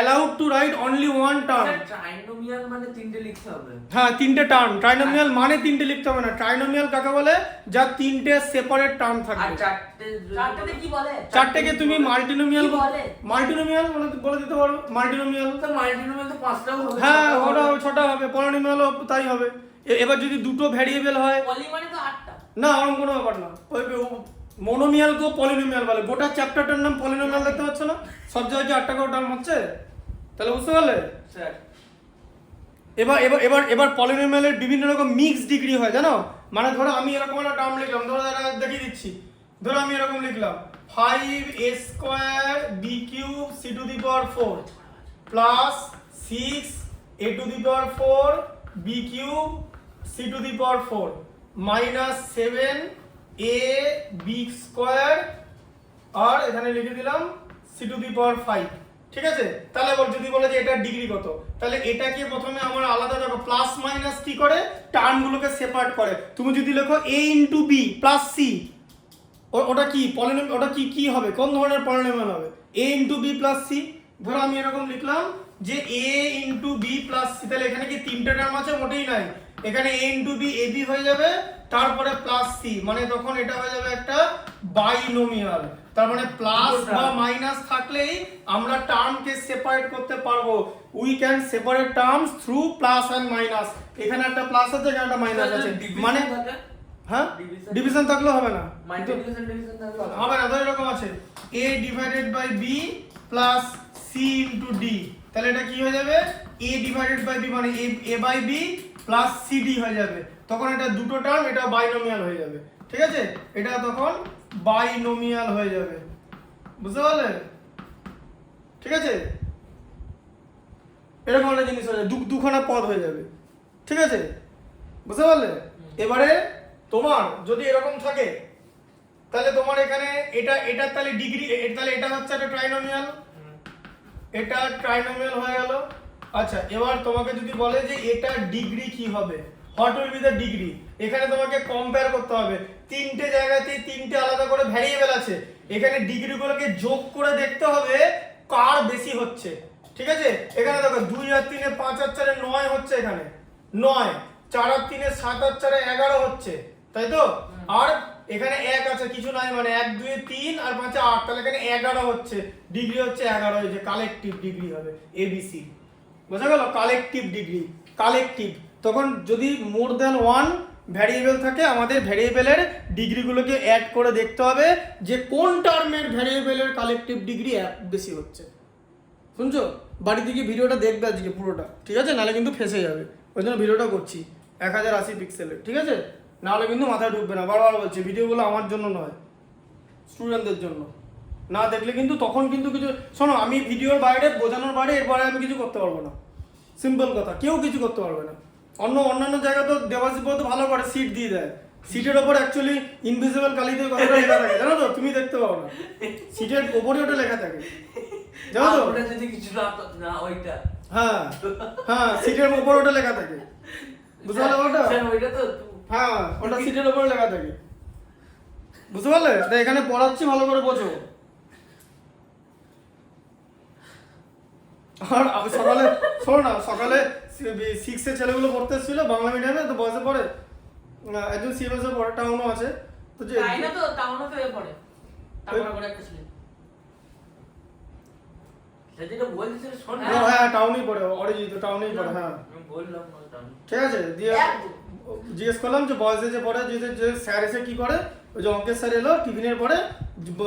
allowed to write only one term। Trinomial মানে তিনটে লিখতে হবে। হ্যাঁ তিনটে টার্ম। ট্রাইনোমিয়াল মানে তিনটে লিখতে হবে না। ট্রাইনোমিয়াল কাকে বলে? যা তিনটে সেপারেট টার্ম আর থাকবে। চারটাতে কি বলে? চারটেকে তুমি মাল্টিনোমিয়াল কি বলে? মাল্টিনোমিয়াল বলে দিতে পারো। মাল্টিনোমিয়াল তো মাল্টিনোমিয়াল তো পাঁচটাও হবে। হ্যাঁ ওটা ছটা হবে। পলিনোমিয়ালও তাই হবে। এবার যদি দুটো ভ্যারিয়েবল হয়, পলি মানে তো 8টা। না ওরকম কোনো ব্যাপার না। মোনোমিয়ালকেও পলিনোমিয়াল বলে। গোটা চ্যাপ্টারটার নাম পলিনোমিয়াল, দেখতে পাচ্ছ না? সব জায়গায় 8টা করে টার্ম হচ্ছে, তাহলে বুঝতে পারলে? স্যার এবার পলিনোমিয়ালের বিভিন্ন রকম মিক্স ডিগ্রি হয়, জানো? মানে ধরো আমি এরকম একটা টার্ম লিখলাম, ধরো এটা দেখিয়ে দিচ্ছি। ধরো আমি এরকম লিখলাম 5a square b cube c to the power 4 plus 6a to the power 4 b cube c to the power 4 minus 7a b square, আর এখানে লিখে দিলাম c টু দি পাওয়ার 5। ঠিক আছে? তাহলে যদি বলে যে এটার ডিগ্রি কত, তাহলে এটাকে প্রথমে আমরা আলাদা দেখো, প্লাস মাইনাস কি করে টার্মগুলোকে সেপারেট করে। তুমি যদি লেখো a into b plus c, ওটা কি পলিনোমিয়াল? ওটা কি হবে? কোন ধরনের পলিনোমিয়াল হবে? a into b plus c। ধরো আমি এরকম লিখলাম যে a into b plus c, তাহলে এখানে কি তিনটে টার্ম আছে? মোটেই নাই। এখানে a ইনটু b ab হয়ে যাবে, তারপরে প্লাস c, মানে তখন এটা হয়ে যাবে একটা বাইনোমিয়াল। তার মানে প্লাস বা মাইনাস থাকলেই আমরা টার্মকে সেপারেট করতে পারবো। We can separate terms through plus and minus. এখানে একটা প্লাস আছে, এখানে একটা মাইনাস আছে, মানে হ্যাঁ ডিভিশন থাকলে হবে না, ডিভিশন থাকলে হবে না। ধরো এরকম আছে a divided by b plus c into d, তাহলে এটা কি হয়ে যাবে? a ডিভাইডেড বাই b মানে a by b plus cd হয়ে যাবে। তখন এটা দুটো টার্ম, এটা বাইনোমিয়াল হয়ে যাবে। ঠিক আছে? এটা তখন বাইনোমিয়াল হয়ে যাবে। বুঝতে পারলে? ঠিক আছে? এরকম একটা জিনিস হয়ে যাবে, দুখানা পদ হয়ে যাবে। ঠিক আছে? বুঝতে পারলে? এবারে তোমার যদি এরকম থাকে, তাহলে তোমার এখানে এটা তাহলে ডিগ্রি, তাহলে এটা হচ্ছে একটা ট্রাইনোমিয়াল, এটা ট্রাইনোমিয়াল হয়ে গেল। আচ্ছা এবার তোমাকে যদি বলে যে এটা ডিগ্রি কি হবে, what will be the degree, এখানে তোমাকে কম্পেয়ার করতে হবে। তিনটে জায়গাতে তিনটে আলাদা করে ভ্যারিয়েবল আছে, এখানে ডিগ্রিগুলোকে যোগ করে দেখতে হবে কার বেশি হচ্ছে। ঠিক আছে? এখানে দেখো 2 আর 3 5 আর 4 9 হচ্ছে, এখানে 9, 4 আর 3 7 আর 4 11 হচ্ছে, তাই তো? আর এখানে 1 আছে, কিছু নাই, মানে 1 2 3 আর 5 8, তাহলে এখানে 11 হচ্ছে, ডিগ্রি হচ্ছে 11। এই যে কালেকটিভ ডিগ্রি হবে এবিসি। বোঝা গেল? Collective degree, collective. তখন যদি মোর দ্যান ওয়ান ভ্যারিয়েবল থাকে, আমাদের ভ্যারিয়েবলের ডিগ্রিগুলোকে অ্যাড করে দেখতে হবে যে কোন টার্মের ভ্যারিয়েবলের কালেকটিভ ডিগ্রি বেশি হচ্ছে। শুনছো? বাড়িতে গিয়ে ভিডিওটা দেখবে আজকে পুরোটা, ঠিক আছে? নাহলে কিন্তু ফেসে যাবে, ওই জন্য ভিডিওটা করছি 1080 পিক্সেলের, ঠিক আছে? নাহলে কিন্তু মাথায় ঢুকবে না। বারবার বলছি ভিডিওগুলো আমার জন্য নয়, স্টুডেন্টদের জন্য। না দেখলে কিন্তু তখন কিন্তু কিছু, শোনো, আমি ভিডিওর বাইরে বোঝানোর বাইরে এরপরে আমি কিছু করতে পারবো না। সিম্পল কথা, কেউ কিছু করতে পারবে না। অন্যান্য জায়গায় তো দেবাশিস তো ভালো করে সিট দিয়ে দেয়, সিটের ওপর অ্যাকচুয়ালি ইনভিজিবল কালিতে কথাটা লেখা থাকে, জানো তো? তুমি দেখতে পাও না, সিটের ওপরে ওটা লেখা থাকে, জানো তো? ওটা যদি কিছু না ওইটা হ্যাঁ হ্যাঁ, সিটের ওপর ওটা লেখা থাকে, বুঝতে পারলে ওটা? স্যার ওইটা তো হ্যাঁ, ওটা সিটের ওপরে লেখা থাকে, বুঝতে পারলে? তো এখানে পড়াচ্ছি, ভালো করে বোঝো। আর আমি সকালে, শোনো না, সকালে 6 এর ছেলেগুলো পড়তে এসেছিল বাংলা মিডিয়ামে, তো বয়সে পড়ে, একজন সিএমএস এ পড়ে, টাউনও আছে, তো যে তাই না তো টাউনও তো পড়ে তারপরে করে একটা ছিল সেটা যেটা বলছি সেটা শোন না। হ্যাঁ টাউনই পড়ে, অরিজিৎ টাউনেই পড়ে, হ্যাঁ আমি বললাম না ওটা ঠিক আছে। দিয়ে জিজ্ঞেস করলাম যে বয়সে যে পড়ে, যে স্যার এসে কি করে, ওই যে অঙ্কের স্যার এলো টিফিনের পরে,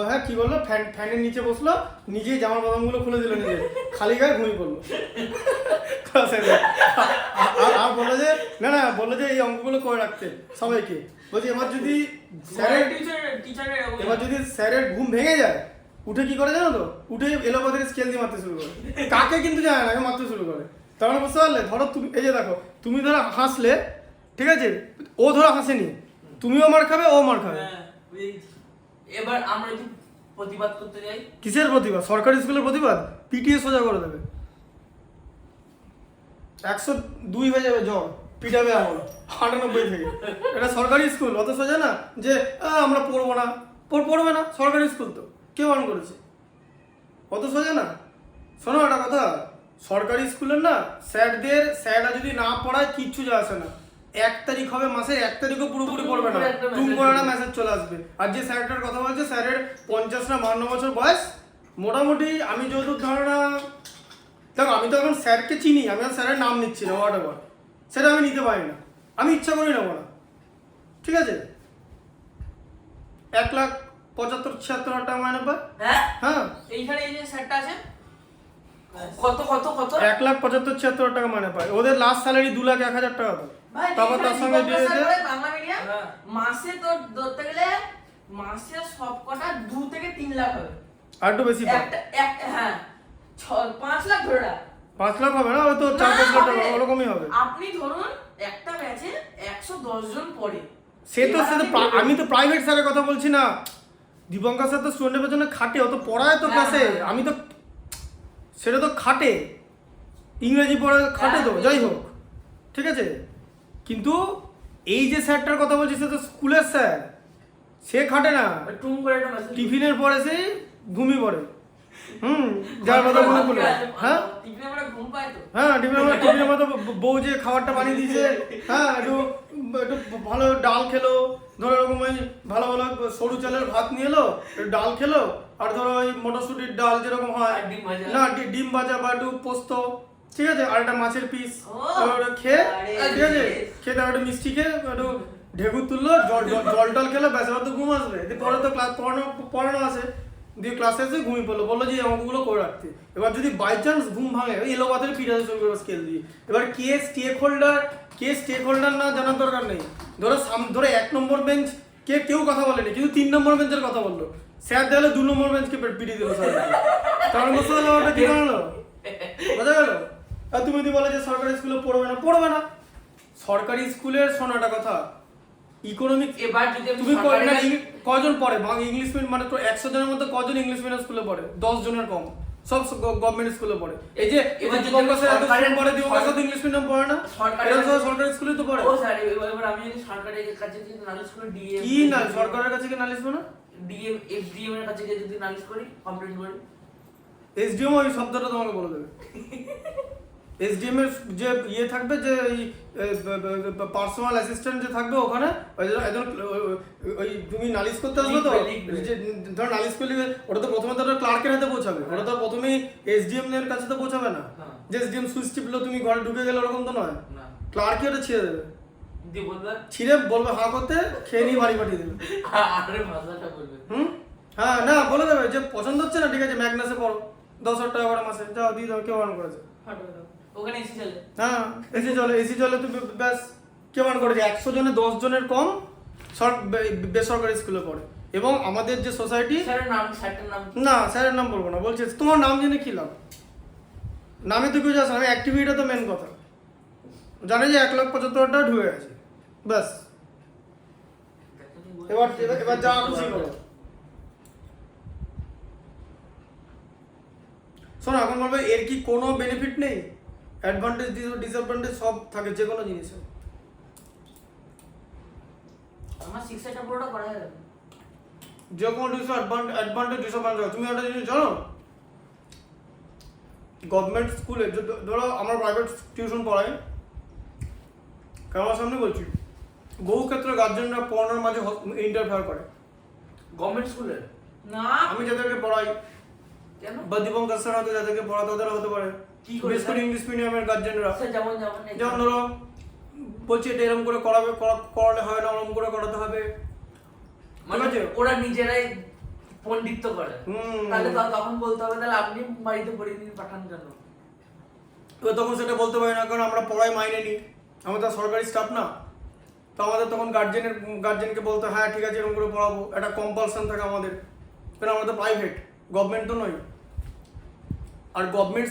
হ্যাঁ কি বললো, ফ্যানের নিচে বসলো, নিজেই জামার বাদামগুলো খুলে দিল, নিজে খালি গায়ে ঘুমিয়ে পড়লো। আর বললো যে না বললো যে এই অঙ্কগুলো করে রাখতে সবাইকে, বলছি এবার যদি স্যারের এবার যদি স্যারের ঘুম ভেঙে যায়, উঠে কি করে জানো তো? উঠে এলোপাথের স্কেল দিয়ে মারতে শুরু করে, কাকে কিন্তু জানে না, মারতে শুরু করে। তার মানে বুঝতে পারলে? ধরো তুমি, এই যে দেখো, তুমি ধরো হাসলে, ঠিক আছে, ও ধরো হাসেনি, তুমিও মার খাবে, ও মার খাবে। হ্যাঁ, এবার আমরা যদি প্রতিবাদ করতে যাই, কিসের প্রতিবাদ? সরকারি স্কুলের প্রতিবাদ? পিটিএ সোজা করে দেবে, 102 হয়ে যাবে জ্বর, পিটাবে এমন 98 থেকে। এটা সরকারি স্কুল, অত সোজা না যে আমরা পড়বো না, পড়বে না, সরকারি স্কুল তো, কে বারণ করেছে? অত সোজা না। শোনো একটা কথা, সরকারি স্কুলের না স্যাররা যদি না পড়ায় কিচ্ছু যায় আসে না। 1 তারিখ হবে, মাসের 1 তারিখও পুরোপুরি পড়বে না, টুম করে একটা মেসেজ চলে আসবে। আর যে স্যারটার কথা বলছে, স্যারের 50 না 52 বছর বয়স, মোটামুটি আমি যতদূর ধারণা, দেখো আমি তো এখন স্যারকে চিনি, আমি আর স্যারের নাম নিচ্ছি না, হোয়াট এভার, সেটা আমি নিতে পারি না, আমি ইচ্ছা করি নেবো না, ঠিক আছে? 1,75,76,000 টাকা মাইনে পায়। হ্যাঁ হ্যাঁ, এইখানে এই যে স্যারটা আছে কত কত কত 1,75,76,000 টাকা মাইনে পায়। ওদের লাস্ট স্যালারি 2,01,000 টাকা তো। ভাই তারপর তার সঙ্গে দিয়ে স্যার দিয়ে পড়ে বাংলা মিডিয়াম, হ্যাঁ। মাসে তোর ধরতে গেলে মাসে সব কটা 2 থেকে 3 লাখ হবে। আর একটু বেশি পায়। হ্যাঁ 5 লাখ ধরে রাখ। 5 লাখ হবে না, হয়তো 4-5 লাখ টাকা ওরকমই হবে। আপনি ধরুন একটা ব্যাচে 110 জন পড়ে, সে তো আমি তো প্রাইভেট স্যারের কথা বলছি না, দীপঙ্কর স্যার তো স্টুডেন্টের পেছনে খাটে, অত পড়ায় তো ক্লাসে, আমি তো সেটা তো খাটে, ইংরেজি পড়ায় খাটে তো, যাই হোক, ঠিক আছে। কিন্তু এই যে স্যারটার কথা বলছি, সে তো স্কুলের স্যার, সে খাটে না, টুম করে একটা মেসেজ টিফিনের পরে সে ঘুমিয়ে পড়ে। যার কথা মনে পড়লো, হ্যাঁ টিফিনে আমরা ঘুম পাই তো। হ্যাঁ, টিফিনের মতো বউ যে খাবারটা বানিয়ে দিয়েছে, হ্যাঁ একটু ভালো ডাল খেলো, ধরো এরকম ওই ভালো সরু চালের ভাত নিয়ে এলো, একটু ডাল খেলো, আর ধরো ওই মটরশুটির ডাল যেরকম হয়, আর ডিম ভাজা। না ডিম ভাজা বা একটু পোস্ত, ঠিক আছে, আর একটা মাছের পিস ও, খেয়ে, আরে। ঠিক আছে, খেয়ে তারপর একটু মিষ্টি খেয়ে একটু ঢেকুর তুললো, জল টল খেলো, ব্যাস এবার তো ঘুম আসবে। দিয়ে পরে তো ক্লাস পড়ানো আছে, দিয়ে ক্লাসে এসে ঘুমিয়ে পড়লো, বললো যে এই অঙ্কগুলো করে রাখতে। এবার যদি বাই চান্স ঘুম ভাঙে, ওই এলো বাতের পিঠাতে শুরু করবে স্কেল দিয়ে। এবার কে স্টেক হোল্ডার না জানার দরকার নেই। ধরো 1 নম্বর বেঞ্চ কেউ কথা বলেনি, কিন্তু 3 নম্বর বেঞ্চের কথা বললো, স্যার দেখলো 2 নম্বর বেঞ্চকে পিটিয়ে দিল স্যার। তার বুঝতে পারলো ওটা কি বানালো, বোঝা গেল? আর তুমি যদি বলে যে সরকারি স্কুলে পড়বে না, সরকারি স্কুলের শোনাটা কথা, ইকোনমিক এবার যদি আমি তুমি সরকারি কজন পড়ে ইংলিশ মিডিয়াম, মানে তো 100 জনের মধ্যে কজন ইংলিশ মিডিয়াম স্কুলে পড়ে? 10 জনের কম, সব গভর্নমেন্ট স্কুলে পড়ে। এই যে এবার যদি দীপঙ্কর স্যার এত সরকারি- স্টুডেন্ট পড়ে, দীপঙ্কর স্যার তো ইংলিশ মিডিয়াম পড়ে না, সরকারি- এরা সব সরকারি স্কুলে তো পড়ে। ও স্যার এবার আমি যদি সরকারের কাছে যদি নালিশ করি, ডিএম কি না সরকারের কাছে কি নালিশ না? ডিএম এসডিএম এর কাছে গিয়ে যদি নালিশ করি, কমপ্লেইন করি, এসডিএম ওই শব্দটা তোমাকে বলে দেবে। এসডিএম এর যে ইয়ে থাকবে, যে পার্সোনাল অ্যাসিস্ট্যান্ট যে থাকবে ওখানে, ওই তুমি নালিশ করতে আসবে তো, লিখবে। যে ধর নালিশ করলে ওটা তো প্রথমে তো ক্লার্কের হাতে পৌঁছাবে, ওটা তো প্রথমেই এসডিএম এর কাছে তো পৌঁছাবে না, হ্যাঁ। যে এসডিএম সুইচ টিপলো তুমি ঘরে ঢুকে গেলে, ওরকম তো নয়, না ক্লার্কই ওটা ছিঁড়ে দেবে, দিয়ে বলবে ছিঁড়ে বলবে হাঁ করতে, খেয়ে নিয়ে বাড়ি পাঠিয়ে দেবে। আরে ভাষাটা বলবে হ্যাঁ না বলে দেবে যে পছন্দ হচ্ছে না, ঠিক আছে ম্যাগনাসে পড়ো, 10,000 টাকা করে মাসে, যাও দিয়ে দাও, কে বারণ করেছে? ওখানে এসে চলে হ্যাঁ এসি চলে তো ব্যাস, কে বারণ করেছে? 100 জনে 10 জনের কম বেসরকারি স্কুলে পড়ে। এবং আমাদের যে সোসাইটি, স্যারের নাম, স্যারের নাম কি? না স্যারের নাম বলবো না, বলছে তোমার নাম জেনে কি লাভ, নামে তো কেউ যাস না, অ্যাক্টিভিটিটা তো মেন কথা। জানে যে 1,75,000 টাকা ঢুকে গেছে, ব্যাস। এবার যা খুশি করো। শোনো, এখন বলবে এর কি কোনো বেনিফিট নেই? অ্যাডভান্টেজ ডিসঅ্যাডভান্টেজ সব থাকে যে কোনো জিনিসে। আমার 6 এটা পুরোটা করা যাবে। যে কোনো জিনিস অ্যাডভান্টেজ ডিসঅ্যাডভান্টেজ। তুমি একটা জিনিস জানো, গভর্নমেন্ট স্কুলে ধরো আমরা প্রাইভেট টিউশন পড়াই, আমার সামনে বলছি, বহু ক্ষেত্রে গার্জেনরা পড়ানোর মাঝে ইন্টারফেয়ার করে। গভর্নমেন্ট স্কুলে? না আমি যাদেরকে পড়াই কেন? বা দীপঙ্কর স্যার হয়তো যাদেরকে পড়াতে ওদের হতে পারে, কি করে বিশেষ করে ইংলিশ মিডিয়ামের গার্জেনরা। স্যার যেমন যেমন ধরো বলছি এটা এরকম করে করালে হয় না, ওরকম করে করাতে হবে, মানে ঠিক আছে? ওরা নিজেরাই পণ্ডিত্য করে। হুম। তাহলে তখন বলতে হবে তাহলে আপনি বাড়িতে পড়িয়ে দিন, পাঠান কেন? তো তখন সেটা বলতে পারি না, কারণ আমরা পড়াই মাইনে নিই, আমরা তো সরকারি স্টাফ না। তো আমাদের তখন গার্জেনকে বলতে, হ্যাঁ ঠিক আছে এরকম করে পড়াবো, একটা কম্পালশন থাকে আমাদের, কারণ আমরা তো প্রাইভেট, গভর্নমেন্ট তো নয়। আর গভর্নমেন্ট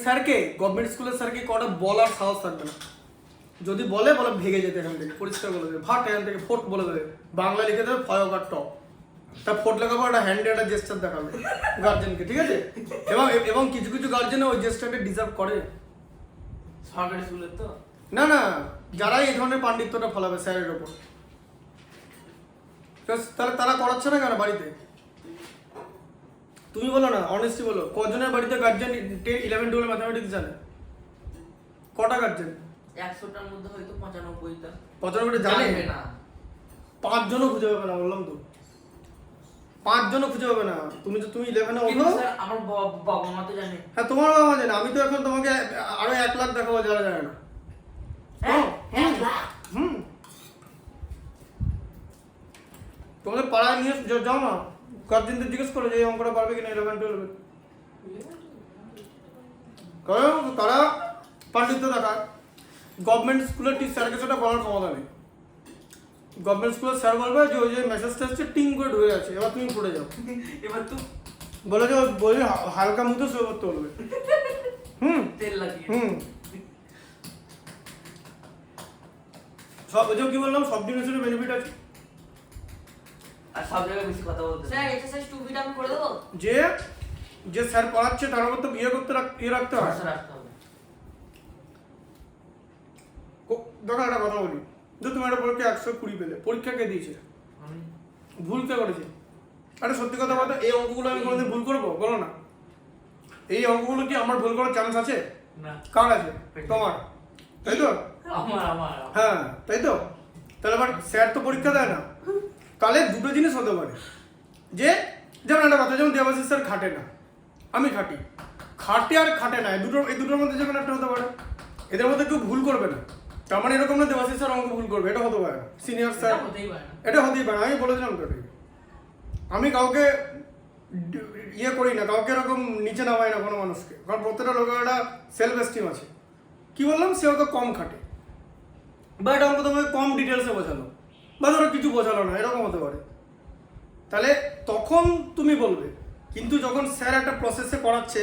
স্কুলের স্যারকে কটা বলার সাহস থাকবে না, যদি বলে ভেগে যেতে এখান থেকে, পরিষ্কার বলে দেবে, ভাট এখান থেকে, ফোট বলে দেবে, বাংলা লিখে দেবে ফয়কার টপ, তা ফোট লেখাবো, একটা হ্যান্ডে একটা জেস্টার দেখাবে গার্জেনকে, ঠিক আছে? এবং কিছু কিছু গার্জেন ওই জেস্টারকে ডিজার্ভ করে। সরকারি স্কুলের তো না যারাই এই ধরনের পাণ্ডিত্যটা ফলাবে স্যারের ওপর, তাহলে তারা করাচ্ছে না কেন বাড়িতে? তুমি বলো না, অনেস্টলি বলো, কজনের বাড়িতে গার্জেন 11, 12 ম্যাথামেটিক্স জানে? কটা গার্জেন? 100টার মধ্যে হয়তো 95টা 95টা জানে না। 5 জনও খুঁজে পাবে না, বললাম তো 5 জনও খুঁজে পাবে না। তুমি 11-এ কিন্তু ওঠো, স্যার আমার বাবা মা তো জানে। হ্যাঁ তোমার বাবা জানে, আমি তো এখন তোমাকে আরো 1 লাখ দেখাবো যারা জানে না। হুম, তোমাদের পাড়ায় নিয়ে যাও না, গার্জেনদের জিজ্ঞেস করো যে এই অঙ্কটা পারবে কিনা 11, 12। কারণ তারা পাণ্ডিত্য দেখায়। গভর্নমেন্ট স্কুলের স্যারকে সেটা বলার ক্ষমতা নেই। গভর্নমেন্ট স্কুলের স্যার বলবে যে ওই যে মেসেজটা আসছে টিং করে ঢুকে আছে, এবার তুমি পড়ে যাও, এবার তো বলে যে বলি হালকা মুখে শুয়ে করতে বলবে। তেল লাগিয়ে সব ওই যে কি বললাম, সব জিনিসের বেনিফিট আছে। আর সব জায়গায় বেশি কথা বলতে স্যার এক্সারসাইজ 2 আমি করে দেবো। যে স্যার পড়াচ্ছে তার উপর তো রাখতে হয়। রাখতে হবে। দেখো একটা কথা বলি, যে তুমি একটা পরীক্ষা 120 পেলে, পরীক্ষা কে দিয়েছে? আমি ভুল কে করেছে? আরে সত্যি কথা বলতো, এই অঙ্কগুলো আমি কোনোদিন ভুল করবো? বলো না, এই অঙ্কগুলো কি আমার ভুল করার চান্স আছে? না, কার আছে? তোমার, তাই তো? আমার হ্যাঁ তাই তো। তাহলে আবার স্যার তো পরীক্ষা দেয় না, তাহলে দুটো জিনিস হতে পারে, যে যেমন একটা কথা, যেমন দেবাশিস স্যার খাটে না, আমি খাটি, খাটে আর খাটে না, এই দুটোর মধ্যে যেমন একটা হতে পারে। এদের মধ্যে কেউ ভুল করবে না, তার মানে এরকম না দেবাশিস স্যার অঙ্ক ভুল করবে, এটা হতে পারে না। সিনিয়র স্যার, হতেই পারে না। এটা হতেই পারে না, আমি বলেছিলাম তো এটাকে। আমি কাউকে ইয়ে করি না, কাউকে এরকম নিচে নামাই না কোনো মানুষকে, কারণ প্রত্যেকটা লোকের একটা সেলফ এস্টিম আছে। কি বললাম, সে হয়তো কম খাটে, বা এটা অঙ্ক তোমাকে কম ডিটেলসে বোঝালো, বা ধরো কিছু বোঝালো না, এরকম হতে পারে। তাহলে তখন তুমি বলবে। কিন্তু যখন স্যার একটা প্রসেসে পড়াচ্ছে,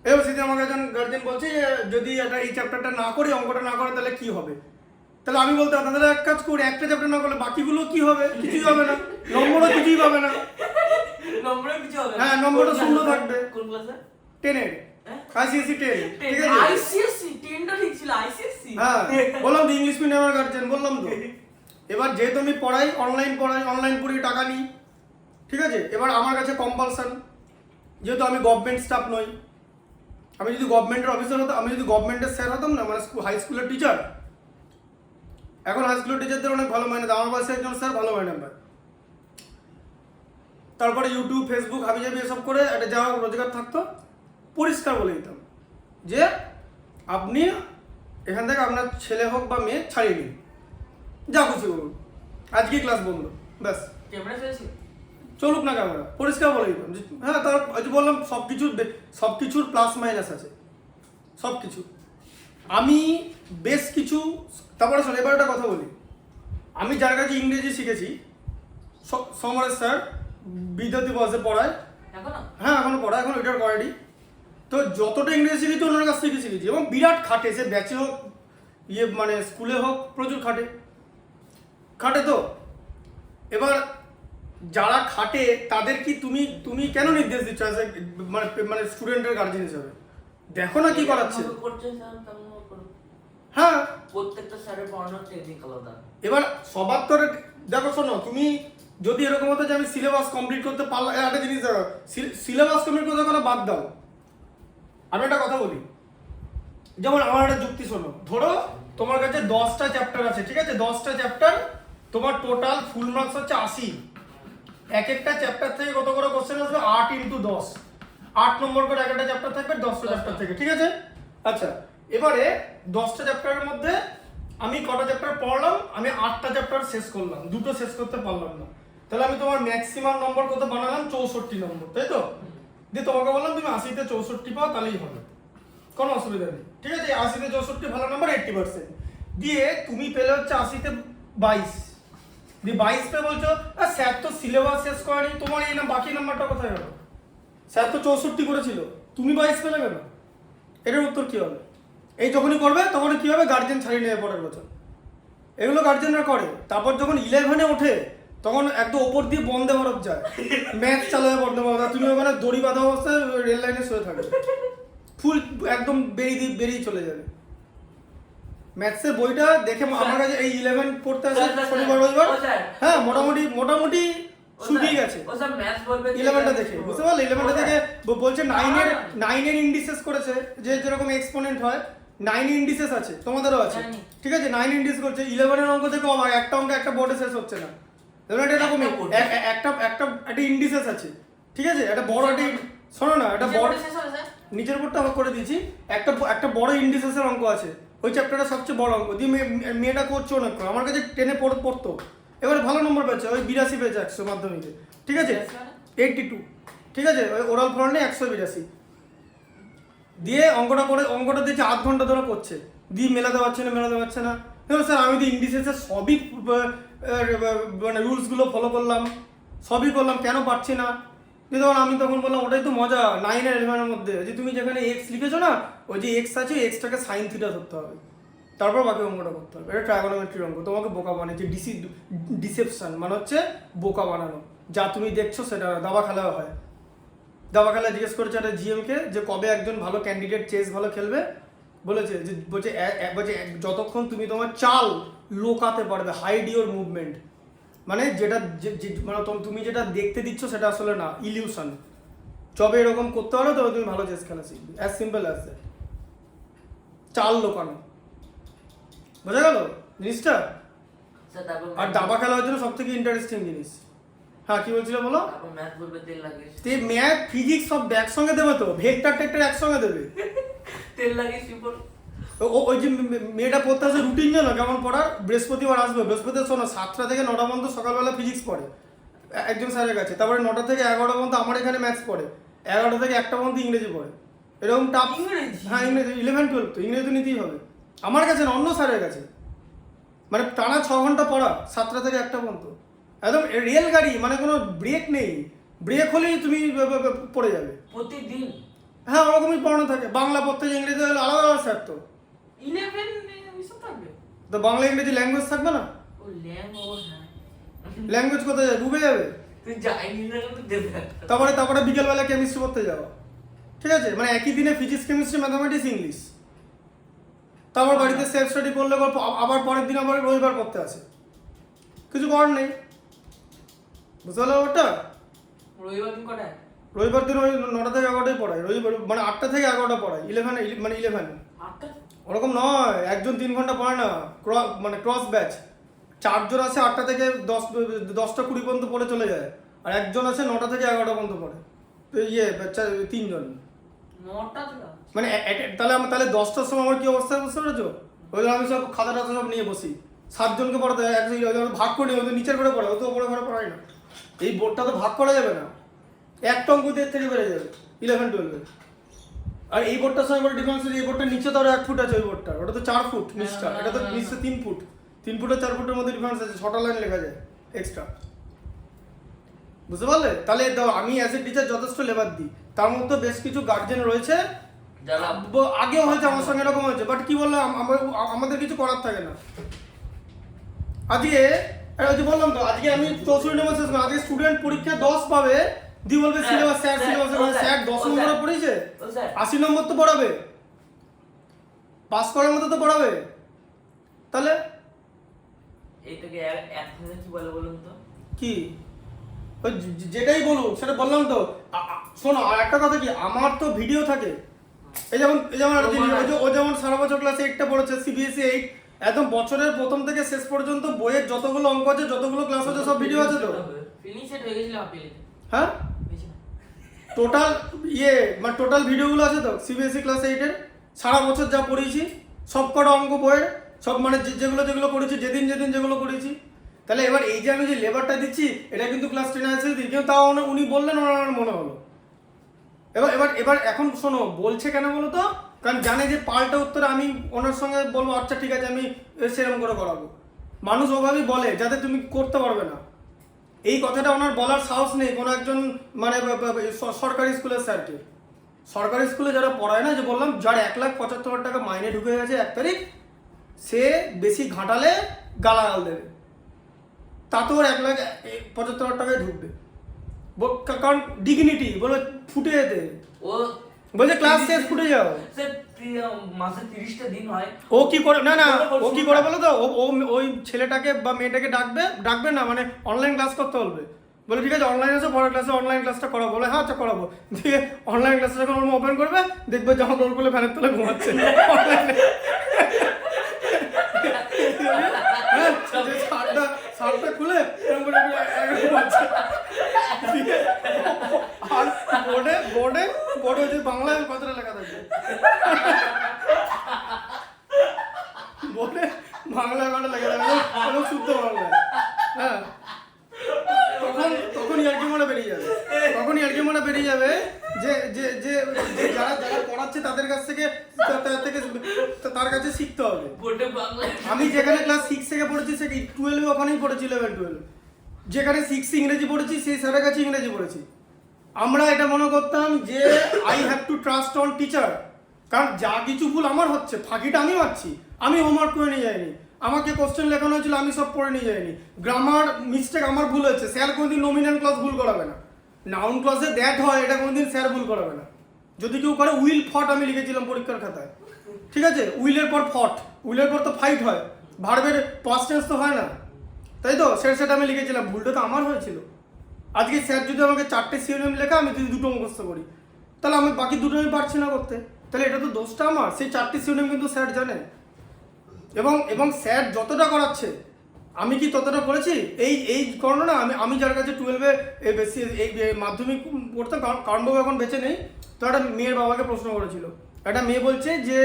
এবার সেদিন আমাকে একজন গার্জেন বলছে যে যদি এটা এই চ্যাপ্টারটা না করি, অঙ্কটা না করে, তাহলে কি হবে? তাহলে আমি বলতে আপনাদের এক কাজ করি, একটা চ্যাপ্টার না করলে বাকিগুলো কি হবে? কিছুই হবে না, নম্বরও কিছুই পাবে না। নম্বরে কিছু হবে না। হ্যাঁ, নম্বরটা শূন্য থাকবে। কোন ক্লাসে? 10-এর ICSE 10, ঠিক আছে? আইসিএসসি 10টা ঠিক ছিল, আইসিএসসি। হ্যাঁ, বললাম তো ইংলিশ মিডিয়ামের গার্জেন, বললাম তো। এবার যেহেতু আমি অনলাইন পড়ি, টাকা নিই, ঠিক আছে? এবার আমার কাছে কম্পালশন, যেহেতু আমি গভর্নমেন্ট স্টাফ নই। আমি যদি গভর্নমেন্টের অফিসার হতাম, আমি যদি গভর্নমেন্টের স্যার হতাম না, মানে হাই স্কুলের টিচার, এখন হাই স্কুলের টিচারদের অনেক ভালো মাইনে দেয়, আমার পাশে একজন স্যার ভালো মাইনে পায়। তারপরে ইউটিউব, ফেসবুক হাবিজাবি এসব করে একটা যা রোজগার থাকতো, পরিষ্কার বলে দিতাম যে আপনি এখান থেকে আপনার ছেলে হোক বা মেয়ে ছাড়িয়ে নিন, যা খুশি করুন, আজকে ক্লাস বন্ধ, ব্যাস। ক্যামেরা চলছে? চলুক না ক্যামেরা, পরিষ্কার বলে দিতাম যে হ্যাঁ তার ওই যে বললাম সব কিছুর প্লাস মাইনাস আছে, সব কিছু। আমি বেশ কিছু, তারপরে শোন এবার একটা কথা বলি, আমি যার কাছে ইংরেজি শিখেছি, সমরেশ স্যার বিদ্যার্থী বসে পড়ায়, এখনো হ্যাঁ এখনো পড়ায়, এখন রিটায়ার করেনি। তো যতটা ইংরেজি শিখেছি ওনার কাছ থেকে শিখেছি, এবং বিরাট খাটে, সে ব্যাচে হোক মানে স্কুলে হোক প্রচুর খাটে তো। এবার যারা খাটে তাদের কি তুমি কেন নির্দেশ দিচ্ছ মানে স্টুডেন্টের গার্জেন হিসাবে? দেখো না কি করাচ্ছে। যেমন করছে স্যার তেমন করুক। হ্যাঁ প্রত্যেকটা স্যারের পড়ানোর টেকনিক আলাদা। এবার সবার তো দেখো, শোনো তুমি যদি এরকম হতো যে আমি সিলেবাস কমপ্লিট করতে পারলাম, একটা জিনিস দেখো, সিলেবাস কমপ্লিট করতে কোনো বাদ দাও। আমি একটা কথা বলি, যেমন আমার একটা যুক্তি শোনো, ধরো তোমার কাছে 10টা চ্যাপ্টার আছে, ঠিক আছে, 10টা চ্যাপ্টার, তোমার টোটাল ফুল মার্কস হচ্ছে 80। এক একটা চ্যাপ্টার থেকে কত করে কোশ্চেন আসবে? 8 × 10, 8 নম্বর করে এক একটা চ্যাপ্টার থাকবে 10টা চ্যাপ্টার থেকে, ঠিক আছে। আচ্ছা এবারে 10টা চ্যাপ্টারের মধ্যে আমি কটা চ্যাপ্টার পড়লাম? আমি 8টা চ্যাপ্টার শেষ করলাম, 2টো শেষ করতে পারলাম না, তাহলে আমি তোমার ম্যাক্সিমাম নম্বর কত বানালাম? 64 নম্বর, তাই তো? দিয়ে তোমাকে বললাম তুমি 80তে 64 পাও, তাহলেই হবে, কোনো অসুবিধা নেই, ঠিক আছে। 80তে 64 ভালো নাম্বার, 80%। দিয়ে তুমি পেলে হচ্ছে 80তে 22, দিয়ে 22 পেয়ে বলছো স্যার তো সিলেবাস শেষ করেনি, তোমার এই না বাকি নাম্বারটা কোথায় গেল? স্যার তো 64 করেছিল, তুমি 22 পেলে কেন? এটার উত্তর কি হবে? এই যখনই করবে তখনই কি হবে? গার্জেন ছাড়িয়ে নেবে পরের বছর, এগুলো গার্জেনরা করে। তারপর যখন 11-এ ওঠে তখন একদম ওপর দিয়ে বন্দে ভারত যায়, ম্যাথ চালাবে বন্দে ভারত, তুমি ওখানে দড়ি বাঁধা অবস্থায় রেল লাইনে শুয়ে থাকবে, ফুল একদম বেরিয়ে চলে যাবে। ম্যাথসের বইটা দেখে আমার কাছে এই 11 পড়তে আসে শনিবার রবিবার, হ্যাঁ মোটামুটি শুকিয়ে গেছে। ও স্যার ম্যাথস বলবে 11টা দেখে, বুঝতে পারলে? 11টা দেখে বলছে 9 এর ইন্ডিসেস করেছে, যে যেরকম এক্সপোনেন্ট হয় 9 ইন্ডিসেস আছে, তোমাদেরও আছে, ঠিক আছে। 9 ইন্ডিস করছে, 11 এর অঙ্ক থেকে আমার একটা অঙ্ক একটা বোর্ডে শেষ হচ্ছে না, এরকমই একটা ইন্ডিসেস আছে, ঠিক আছে। একটা বড় শোনো না, একটা বড় নিচের বোর্ডটা করে দিয়েছি, একটা বড় ইন্ডিসেসের অঙ্ক আছে, ওই চ্যাপ্টারটা সবচেয়ে বড় অঙ্ক দিয়ে মেয়েটা করছে অনেক, আমার কাছে 10-এ পড়তো, এবারে ভালো নম্বর পেয়েছে, ওই 82 পেয়েছে 100 মাধ্যমিকে, ঠিক আছে, 82, ঠিক আছে। ওই ওরাল ফরনে 182 দিয়ে অঙ্কটা দিয়েছে, 8 ঘন্টা ধরে করছে, দিয়ে মেলাতে পারছে না। স্যার আমি তো ইন্ডিসেসের সবই মানে রুলসগুলো ফলো করলাম, সবই করলাম, কেন পারছি না? আমি তখন বললাম ওটাই তো মজা 9 আর 11-এর মধ্যে, যে তুমি যেখানে এক্স লিখেছো না, ওই যে এক্স আছে, এক্সটাকে সাইন থিটা ধরতে হবে, তারপর বাকি অঙ্কটা করতে হবে। এটা ট্রাইগোনোমেট্রির অঙ্ক, তোমাকে বোকা বানিয়েছে, ডিসেপশন মানে হচ্ছে বোকা বানানো, যা তুমি দেখছো সেটা দাবা খেলা হয়। দাবা খেলা জিজ্ঞেস করেছে একটা জিএমকে যে কবে একজন ভালো ক্যান্ডিডেট চেস ভালো খেলবে, বলছে যতক্ষণ তুমি তোমার চাল লোকাতে পারবে, হাইড ইওর মুভমেন্ট, মানে যেটা মানে তুমি যেটা দেখতে দিচ্ছ সেটা আসলে না, ইলিউশন, যবে এরকম করতে পারো তবে তুমি ভালো চেস খেলা শিখবে, অ্যাজ সিম্পল অ্যাজ দ্যাট। চাল লোকানো, বোঝা গেল জিনিসটা? স্যার তারপর আর দাবা খেলা হচ্ছে সব থেকে ইন্টারেস্টিং জিনিস। হ্যাঁ কি বলছিলে বলো? তারপর ম্যাথ বলবে তেল লাগে, ম্যাথ ফিজিক্স সব একসঙ্গে দেবে তো, ভেক্টর টেক্টর একসঙ্গে দেবে। তেল লাগে সিম্পল। ওই যে মেয়েটা পড়তে আসে রুটিন জানো কেমন পড়ার? বৃহস্পতিবার আসবে, বৃহস্পতিবার শোনো 7টা থেকে 9টা পর্যন্ত সকালবেলা ফিজিক্স পড়ে একজন স্যারের কাছে, তারপরে 9টা থেকে 11টা পর্যন্ত আমার এখানে ম্যাথস পড়ে, 11টা থেকে 1টা পর্যন্ত ইংরেজি পড়ে, এরকম টাফ। হ্যাঁ ইংরেজি 11-12 তো ইংরেজি তো নিতেই হবে, আমার কাছে না অন্য স্যারের কাছে, মানে টানা 6 ঘন্টা পড়া 7টা থেকে 1টা পর্যন্ত, একদম রেল গাড়ি, মানে কোনো ব্রেক নেই, ব্রেক হলেই তুমি পড়ে যাবে প্রতিদিন। হ্যাঁ ওরকমই পড়ানো থাকে, বাংলা পড়তে ইংরেজি হলে আলাদা আলাদা স্যার তো, 11 এসব থাকবে তো বাংলা ইংরেজি ল্যাঙ্গুয়েজ থাকবে না? ও ল্যাঙ্গুয়েজ, হ্যাঁ ল্যাঙ্গুয়েজ কোথায় যাবে? ডুবে যাবে। তুই যাইনি না তো দেবে। তারপরে বিকেলবেলা কেমিস্ট্রি পড়তে যাওয়া, ঠিক আছে, মানে একই দিনে ফিজিক্স কেমিস্ট্রি ম্যাথামেটিক্স ইংলিশ, তারপর বাড়িতে সেলফ স্টাডি করলে আবার পরের দিন আবার রবিবার পড়তে আসে, কিছু করার নেই, বুঝতে পারলো ওটা? রবিবার দিন কটায়? রবিবার দিন ওই 9টা থেকে 11টায় পড়ায়, রবিবার মানে 8টা থেকে 11টা পড়ায়, 11 8টা? ওরকম নয়, একজন 3 ঘন্টা পড়ে না, মানে ক্রস ব্যাচ, 4 জন আছে 8টা থেকে 10টা 20 পর্যন্ত পড়ে চলে যায়, আর একজন আছে 9টা থেকে 11টা পর্যন্ত পড়ে, তো 3 জন, 9টা থেকে? মানে তাহলে 10টার সময় আমার কি অবস্থা বুঝতে পেরেছো? ওই জন্য আমি সব খাতা টাতা সব নিয়ে বসি, 7 জনকে পড়াতে হয়, একজন ভাগ করে নিই, নিচের করে পড়ে, ও তো ওপরে ঘরে পড়াই না, এই বোর্ডটা তো ভাগ করা যাবে না, একটা অঙ্ক দিয়ে থেকে বেড়ে যাবে 11-12 আর এই বোর্ডটার সঙ্গে বড় ডিফারেন্স আছে এই বোর্ডটার নিচে তো আরো 1 ফুট আছে ওই বোর্ডটা, ওটা তো 4 ফুট নিচটা, এটা তো নিচে 3 ফুট, 3 ফুট আর 4 ফুটের মধ্যে ডিফারেন্স আছে, 6টা লাইন লেখা যায় এক্সট্রা। বুঝতে পারলে? তাহলে আমি অ্যাজ এ টিচার যথেষ্ট লেবার দিই, তার মধ্যে বেশ কিছু গার্জেন রয়েছে যারা আগেও হয়েছে আমার সঙ্গে এরকম হয়েছে, বাট কি বললাম আমাদের কিছু করার থাকে না। আজকে ওই যে বললাম তো আজকে আমি 64 নম্বর শেষ করলাম, আজকে স্টুডেন্ট পরীক্ষা 10 পাবে, দি বলবে সিলেবাস স্যার স্যার 10 নম্বর পড়িয়েছে, 80 নম্বর তো পড়াবে, পাস করার মতো তো পড়াবে। তাহলে এইটাকে এক ভাষায় কি বলে বলুন তো? কি ওই যেটাই বলুক সেটা বললাম তো। শোনো আর একটা কথা কি, আমার তো ভিডিও থাকে, এই যেমন একটা জিনিস, ও যেমন সারা বছর ক্লাস 8টা পড়েছে সিবিএসই 8, একদম বছরের প্রথম থেকে শেষ পর্যন্ত বইয়ের যতগুলো অঙ্ক আছে যতগুলো ক্লাস আছে সব ভিডিও আছে তো। ফিনিশ সেট হয়ে গেছিল আপনি হ্যাঁ টোটাল মানে টোটাল ভিডিওগুলো আছে তো সিবিএসই ক্লাস 8-এর, সারা বছর যা পড়িয়েছি সব কটা অঙ্ক বইয়ের, সব মানে যেগুলো করেছি যেদিন যেগুলো করেছি। তাহলে এবার এই যে আমি যে লেবারটা দিচ্ছি এটা কিন্তু ক্লাস 10 এসে দিই, কিন্তু তাও উনি বললেন ওনার মনে হলো। এবার এখন শোনো বলছে কেন বলো তো, কারণ জানে যে পাল্টা উত্তরে আমি ওনার সঙ্গে বলবো আচ্ছা ঠিক আছে আমি সেরকম করে করাবো। মানুষ ওভাবেই বলে যাতে তুমি করতে পারবে না, এই কথাটা ওনার বলার সাহস নেই কোনো একজন মানে সরকারি স্কুলের স্যারকে। সরকারি স্কুলে যারা পড়ায় না, যে বললাম যার 1,75,000 টাকা মাইনে ঢুকে গেছে 1 তারিখ, সে বেশি ঘাটালে গালাগাল দেবে, তাতেও 1,75,000 টাকায় ঢুকবে, কারণ ডিগনিটি বলে ফুটে যেতে, ও বলছে ক্লাস শেষ ফুটে যাও। মাসে 30টা দিন হয়, ও কি করে ও কি করে বলো তো, ওই ছেলেটাকে বা মেয়েটাকে ডাকবে না, মানে অনলাইন ক্লাস করতে বলবে, বলে ঠিক আছে অনলাইন আছে পরের ক্লাসে অনলাইন ক্লাসটা করাবো, বলে হ্যাঁ আচ্ছা করাবো, দিয়ে অনলাইন ক্লাসটা যখন ওর ওপেন করবে দেখবে যখন রোল করলে ফ্যানের তলে ঘুমাচ্ছে শার্টটা খুলে এরকম করে ঘুমাচ্ছে, আর বোর্ডে যে বাংলায় কথাটা লেখা থাকবে, বোর্ডে বাংলা কথা লেখা থাকবে শুদ্ধ বাংলা। হ্যাঁ তখন ইয়ার্কি মনে বেরিয়ে যাবে যে যে যে যারা পড়াচ্ছে তাদের কাছ থেকে তার কাছে শিখতে হবে। আমি যেখানে ক্লাস 6 থেকে পড়েছি সে 12 ওখানেই পড়েছি, 11-12 যেখানে 6 ইংরেজি পড়েছি সেই স্যারের কাছে ইংরেজি পড়েছি। আমরা এটা মনে করতাম যে I have to trust on teacher, কারণ যা কিছু ভুল আমার হচ্ছে ফাঁকিটা আমি মারছি, আমি হোমওয়ার্ক করে নিয়ে যাইনি, আমাকে কোশ্চেন লেখানো হয়েছিল আমি সব পড়ে নিয়ে যাইনি, গ্রামার মিস্টেক আমার ভুল হচ্ছে, স্যার কোনোদিন নমিনাল ক্লজ ভুল করাবে না, নাউন ক্লজে দ্যাট হয় এটা কোনোদিন স্যার ভুল করাবে না, যদি কেউ করে উইল ফট আমি লিখেছিলাম পরীক্ষার খাতায়, ঠিক আছে উইলের পর ফট, উইলের পর তো ফাইট হয়, ভার্বের পাস্ট টেন্স তো হয় না, তাই তো সেটা আমি লিখেছিলাম, ভুলটা তো আমার হয়েছিল। আজকে স্যার যদি আমাকে 4টে সিনোনিম লেখা আমি যদি 2টো মুখস্থ করি, তাহলে আমি বাকি 2টো আমি পারছি না করতে, তাহলে এটা তো দোষটা আমার, সেই 4টে সিনোনিম কিন্তু স্যার জানে, এবং স্যার যতটা করাচ্ছে আমি কি ততটা করেছি? এই কারণে না আমি যার কাছে 12-এ বেশি এই মাধ্যমিক পড়তাম, কারণ বাবু এখন বেঁচে নেই, তো একটা মেয়ের বাবাকে প্রশ্ন করেছিল, একটা মেয়ে বলছে যে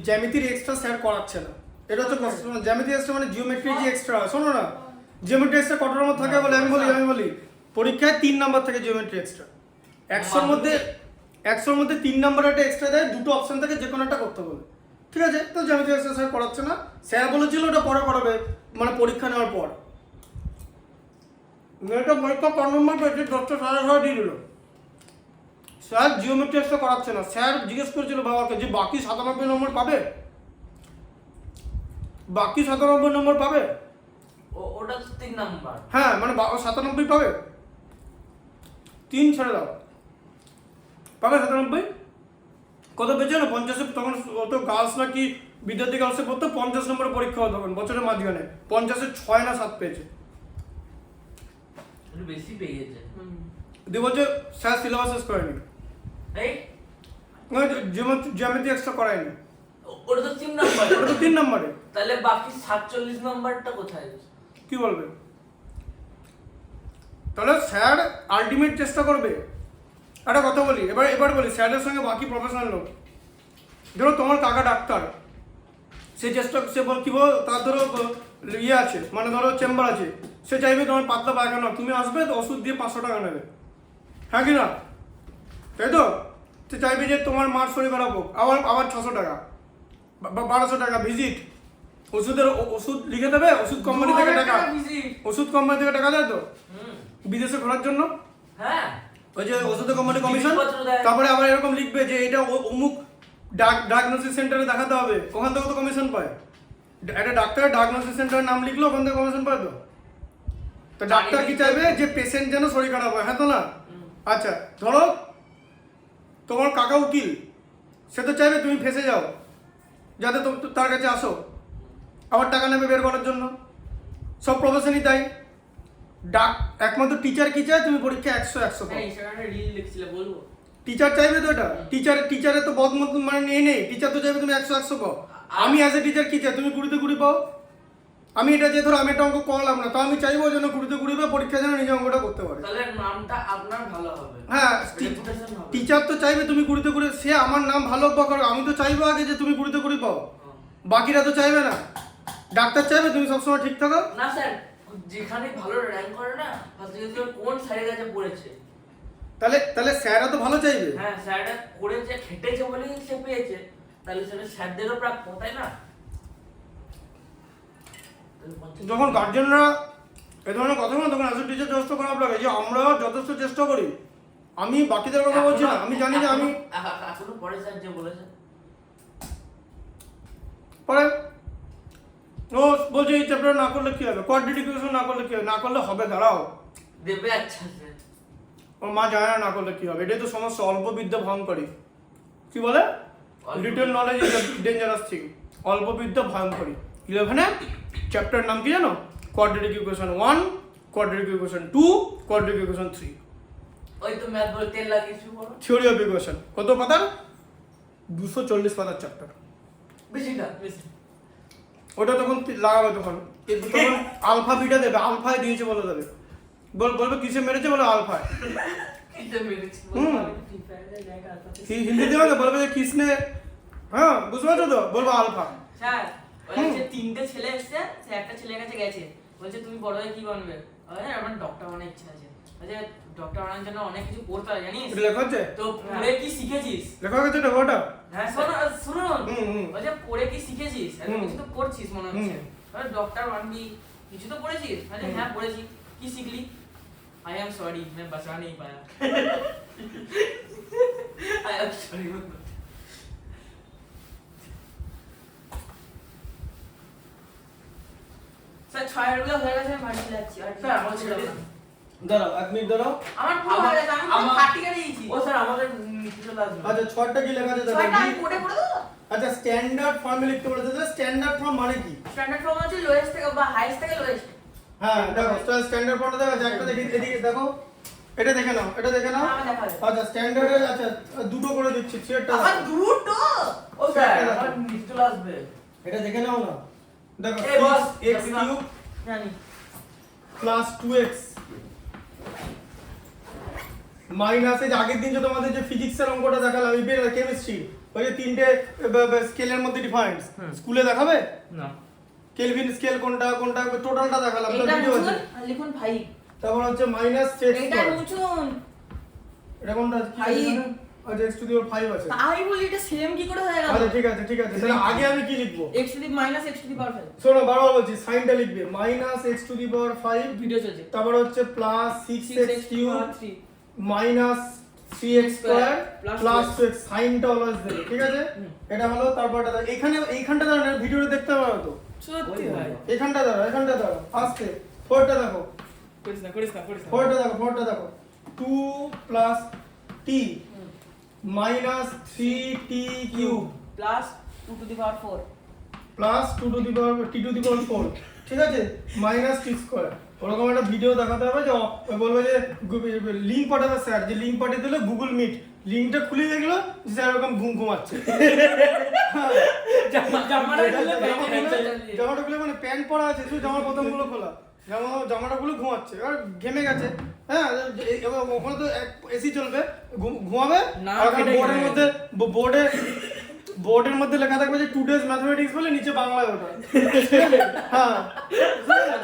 জ্যামিতির এক্সট্রা স্যার করাচ্ছে না, এটা হচ্ছে জ্যামিতি এক্সট্রা মানে জিওমেট্রি যে এক্সট্রা, শোনো না জিওমেট্রি এক্সট্রা কত নম্বর থাকে বলে আমি বলি পরীক্ষায় 3 নাম্বার থাকে জিওমেট্রি এক্সট্রা, 100-র মধ্যে 3 নাম্বার একটা এক্সট্রা দেয়, 2টো অপশন থাকে যে কোনো একটা করতে বলে, ঠিক আছে, তো জ্যামিতি এক্সট্রা স্যার করাচ্ছে না, স্যার বলেছিল ওটা পরে করাবে মানে পরীক্ষা নেওয়ার পর, মেয়েটা পরীক্ষা 5 নম্বর পেয়েছে 10টা সাড়ে 6 দিয়ে দিল, স্যার জিওমেট্রি এক্সট্রা করাচ্ছে না, স্যার জিজ্ঞেস করেছিল বাবাকে যে বাকি 97 নম্বর পাবে, বাকি 97 নম্বর পাবে, ওটা 3 নাম্বার, হ্যাঁ মানে 97 পাবে, 3 ছেড়ে দাও পাবে 97, কত পেয়েছে না 50, তখন অত গার্লস নাকি বিদ্যার্থী গার্লসে পড়তো 50 নম্বরের পরীক্ষা হতো তখন বছরের মাঝখানে, 50-এ 6 না 7 পেয়েছে, বেশি পেয়ে গেছে, দিয়ে বলছে স্যার সিলেবাস শেষ করেনি, এই জ্যামিতি এক্সট্রা করায়নি, ওটা তো 3 নাম্বার, ওটা তো 3 নম্বরে, তাহলে বাকি 47 নাম্বারটা কোথায়? কি বলবে? তাহলে স্যার আলটিমেট চেষ্টা করবে। একটা কথা বলি, এবার বলি স্যারের সঙ্গে বাকি প্রফেশনাল লোক, ধরো তোমার কাকা ডাক্তার, সে বল কি বল তার ধরো ইয়ে আছে, মানে ধরো চেম্বার আছে, সে চাইবে তোমার পাতলা পায়খানা, তুমি আসবে তো ওষুধ দিয়ে 500 টাকা নেবে, হ্যাঁ কি না, তাই তো? সে চাইবে যে তোমার মার শরীর খারাপ হোক, আবার 600 টাকা বা 1200 টাকা ভিজিট, ওষুধ লিখে দেবে, ওষুধ কোম্পানি থেকে টাকা, ওষুধ কোম্পানি থেকে টাকা দেয় তো বিদেশে ঘোরার জন্য, হ্যাঁ ওই যে ওষুধের কোম্পানি কমিশন। জিনিসপত্র দেয়। তারপরে আবার এরকম লিখবে যে এটা অমুক ডায়াগনোসিস সেন্টারে দেখাতে হবে, ওখান থেকে তো কমিশন পায়। একটা ডাক্তার ডায়াগনোসিস সেন্টারের নাম লিখলো, ওখান থেকে কমিশন পায় তো। তো ডাক্তার কি চাইবে যে পেশেন্ট যেন শরীর খারাপ হয়, হ্যাঁ তো না? আচ্ছা ধরো তোমার কাকা উকিল, সে তো চাইবে তুমি ফেঁসে যাও যাতে তার কাছে আসো, আবার টাকা নেবে বের করার জন্য। সব প্রফেশনই তাই। একমাত্র টিচার কি চায়, তুমি পরীক্ষা 100 পাও। রিল লিখছিল বলবো, টিচার চাইবে তো এটা, টিচারের তো বদমত মানে নেই, টিচার তো চাইবে তুমি 100 পাও। আমি অ্যাজ এ টিচার কি চাই, তুমি 20-20 পাও। আমি এটা যে ধরো আমি একটা অঙ্ক করলাম না, তো আমি চাইবো যেন 20-20 পাও, পরীক্ষা যেন নিজে অঙ্কটা করতে পারে। তাহলে নামটা আপনার ভালো হবে, হ্যাঁ, রেপুটেশন হবে। টিচার তো চাইবে তুমি 20-20, সে আমার নাম ভালো বা করো, আমি তো চাইবো আগে যে তুমি 20-20 পাও, বাকিরা তো চাইবে না। ডাক্তার চাইবে তুমি সবসময় ঠিক থাকো। না স্যার, যেখানে ভালো র্যাঙ্ক করে না, ফার্স্টে যদি কোন স্যারের কাছে পড়েছে, তাহলে স্যাররা তো ভালো চাইবে। হ্যাঁ স্যারটা করেছে, খেটেছে বলেই সে পেয়েছে, তাহলে সেটা স্যারদেরও প্রাপ্য, তাই না? যখন গার্জেনরা এ ধরনের কথা বলে তখন অ্যাজ এ টিচার যথেষ্ট খারাপ লাগে যে আমরা যথেষ্ট চেষ্টা করি। আমি বাকিদের কথা বলছি না, আমি জানি যে আমি এখনো পরে স্যার যে বলেছে, পরে ও বলছে এই চ্যাপ্টার না করলে কি হবে, কোয়াড্রেটিক ইকুয়েশন না করলে কি হবে, না করলে হবে, দাঁড়াও দেবে। আচ্ছা স্যার, ওর মা জানে না করলে কি হবে, এটাই তো সমস্যা, অল্প বিদ্যা ভয়ঙ্করী। কি বলে, little knowledge is dangerous thing, অল্প বিদ্যা ভয়ঙ্করী। 11 চ্যাপ্টার নাম কি জানো, quadratic equation 1, quadratic equation 2, quadratic equation 3। ওই তো ম্যাথ বই তেল লাগিয়েছি বলো, থিওরি অফ ইকুয়েশন কত পাতার, 240 পাতার চ্যাপ্টার। বেশি না বেশি। ওটা তখন লাগাবে, তখন আলফা বিটা দেবে, আলফায় দিয়েছে বলে দেবে, বলবে কিসে মেরেছে, বলে আলফায়। কিসে মেরেছি হিন্দি দেবে, বলবে যে কিসনে, হ্যাঁ বুঝতে পারছো তো, বলবো আলফা। স্যার ওই যে 3টে ছেলে এসেছে, সে একটা ছেলের কাছে গেছে, বলছে তুমি বড় হয়ে কি বানবে? আমার ডক্টর বানার ইচ্ছা আছে। বলছে ডক্টর বানার জন্য অনেক কিছু পড়তে হয় জানিস, এটা লেখা আছে, তো পড়ে কি শিখেছিস? লেখা আছে এটা ওটা। হ্যাঁ শুনুন, বলছে পড়ে কি শিখেছিস? এত কিছু তো পড়ছিস মনে হচ্ছে, ডক্টর বানবি, কিছু তো পড়েছিস? বলছে হ্যাঁ পড়েছি। কি শিখলি? आई एम सॉरी मैं बचा नहीं पाया। I am sorry। স্যার 6 গুলো হয়ে গেছে, আমি বাড়ি চলে যাচ্ছি। আর স্যার আমার ছেড়ে দিন। দাঁড়াও 1 মিনিট দাঁড়াও। আমার পুরো হয়ে গেছে, আমি আমার- পার্টি করে দিয়েছি। ও স্যার আমাদের কিছু লাগবে। আচ্ছা 6টা কি লেখা আছে দেখো। 6টা আমি কোডে পড়ে দেবো। আচ্ছা স্ট্যান্ডার্ড ফর্মে লিখতে বলেছে, স্ট্যান্ডার্ড ফর্ম মানে কি? স্ট্যান্ডার্ড ফর্ম হচ্ছে লোয়েস্ট থেকে বা হাইয়েস্ট থেকে লোয়েস্ট। হ্যাঁ দেখো স্ট্যান্ডার্ড ফর্মটা দেখো, একটা দেখি এদিকে দেখো, এটা দেখে নাও, এটা দেখে নাও। হ্যাঁ, দেখা যাবে। আচ্ছা স্ট্যান্ডার্ডের, আচ্ছা দুটো করে দিচ্ছি, সেটটা আমার দুটো। ও স্যার আমার নিচে চলে আসবে। এটা দেখে নাও না, দেখো এই বস, 6x কিউব জানি। প্লাস 2x মাইনাস, এই যে আগের দিন যে তোমাদের যে ফিজিক্সের অঙ্কটা দেখালাম, এই কেমিস্ট্রি, ওই যে 3টে স্কেলের মধ্যে ডিফারেন্স, স্কুলে দেখাবে না কেলভিন স্কেল কোনটা কোনটা, টোটালটা দেখালাম, তো এটা ভিডিও আছে। মুছুন আর লিখুন 5। তারপর হচ্ছে মাইনাস x এটা মুছুন। এটা কোনটা, Five। আচ্ছা x টু দি পাওয়ার 5 আছে। তাই বলি এটা সেম কি করে হয়ে গেল? আচ্ছা ঠিক আছে তাহলে আগে আমি কি লিখবো, x to the minus x to the power 5। শোনো বারবার বলছি, সাইনটা লিখবে minus x to the power 5, video চলছে। তারপর হচ্ছে plus 6x cube 3 minus 3x square Plus plus 2x, সাইনটা অলওয়েজ দেবে, ঠিক আছে? এটা হলো, তারপরটা এইখানটা দাঁড়ানো, ভিডিওটা দেখতে পারো তো, সত্যি ভাই। এখানটা দাঁড়াও আস্তে, ফোরটা দেখো, করিস না। ফোরটা দেখো 2 plus t minus 3t cube plus 2 to the power 4। Plus 2 to the power t to the power 4, ঠিক আছে? Minus t square. ওরকম একটা ভিডিও দেখাতে হবে যে বলবে যে লিংক পাঠাবে স্যার, যে লিংক পাঠিয়ে দিলে গুগল মিট, লিংকটা খুলে দেখলো যে স্যার এরকম ঘুমাচ্ছে। জামাটা খুলে মানে প্যান্ট পরা আছে, শুধু জামার বোতামগুলো খোলা, জামাটা খুলে ঘুমাচ্ছে, আর ঘেমে গেছে। হ্যাঁ এবার ওখানে তো এসি চলবে, ঘুমাবে, না, আর বোর্ডের মধ্যে বোর্ডে বোর্ডের মধ্যে লেখা থাকবে যে টুডেজ ম্যাথমেটিক্স বলে নিচে বাংলায় ওটা হ্যাঁ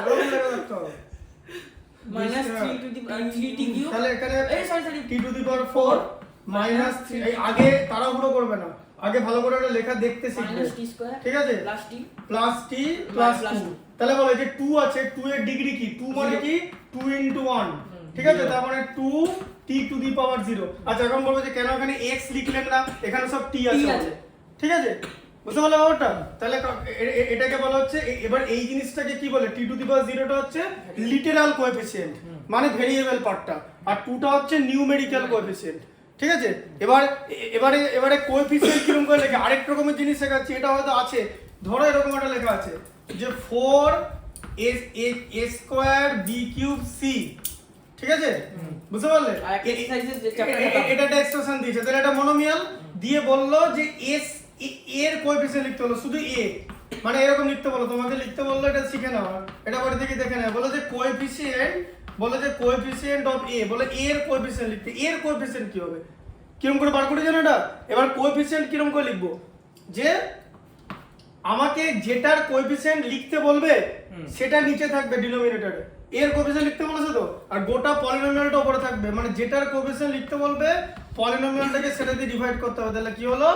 ওরকম লেখা থাকতে হবে। Minus 3 to the 3 T cube তাহলে এখানে এই sorry t to the power 4 minus 3 এই আগে তাড়াহুড়ো করবে না, আগে ভালো করে একটা লেখা দেখতে শিখবে, মাইনাস টি স্কয়ার ঠিক আছে, plus T plus t plus Plus 2। two। তাহলে বলো যে 2 আছে, 2 এর ডিগ্রি কি, 2 মানে কি 2 ইনটু 1, ঠিক আছে, তার মানে 2 t টু দি পাওয়ার 0। আচ্ছা এখন বলবো যে কেন এখানে x লিখলেন না, এখানে সব t আছে, আছে। ঠিক আছে, বুঝতে পারলে ব্যাপারটা? তাহলে এটাকে বলা হচ্ছে এবার এই জিনিসটাকে কি বলে, t টু দি পাওয়ার 0টা হচ্ছে লিটারাল কোএফিসিয়েন্ট মানে ভেরিয়েবল পার্টটা, আর 2টা হচ্ছে নিউমেরিক্যাল কোএফিসিয়েন্ট, ঠিক আছে। এবারে কোএফিসিয়েন্ট কিরকম করে লেখে, আরেক রকমের জিনিস শেখাচ্ছি, এটা হয়তো আছে, ধরো এরকম একটা লেখা আছে যে 4 a square b cube c, ঠিক আছে, বুঝতে পারলে? আর একটা exercise যে chapter এটা একটা এক্সপ্রেশন দিয়েছে, তাহলে এটা মনোমিয়াল দিয়ে বললো যে s এর কোএফিসিয়েন্ট লিখতে হলো, শুধু a মানে এরকম লিখতে বলো, তোমাকে লিখতে বললো, এটা শিখে নাও, এটা বাড়ি থেকে দেখে নাও, বলো যে কোএফিসিয়েন্ট অফ a, বলে a এর কোএফিসিয়েন্ট লিখতে, এর কোএফিসিয়েন্ট কি হবে, কিরকম করে বার করে জানো এটা? এবার কোএফিসিয়েন্ট কিরকম করে লিখবো, যে আমাকে যেটার কোএফিসিয়েন্ট লিখতে বলবে সেটা নিচে থাকবে ডিনোমিনেটরে, এর কোএফিসিয়েন্ট লিখতে বলেছে তো, আর গোটা পলিনোমিয়ালটা উপরে থাকবে, মানে যেটার কোএফিসিয়েন্ট লিখতে বলবে পলিনোমিয়ালটাকে সেটা দিয়ে ডিভাইড করতে হবে, তাহলে কি হলো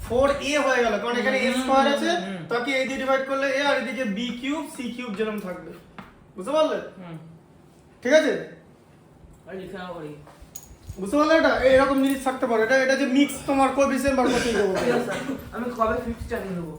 4a হয়ে গেল, কারণ এখানে a স্কয়ার আছে, তাকে a দিয়ে ডিভাইড করলে a, আর এদিকে b কিউব c কিউব যেরকম থাকবে, বুঝতে পারলে? ঠিক আছে, আর লিখে নাও করি বুঝতে পারলে? এটা এরকম জিনিস থাকতে পারে, এটা যে মিক্স তোমার কোএফিসিয়েন্ট বার করতে হবে। আমি কবে ফিফথ জানিয়ে দেবো?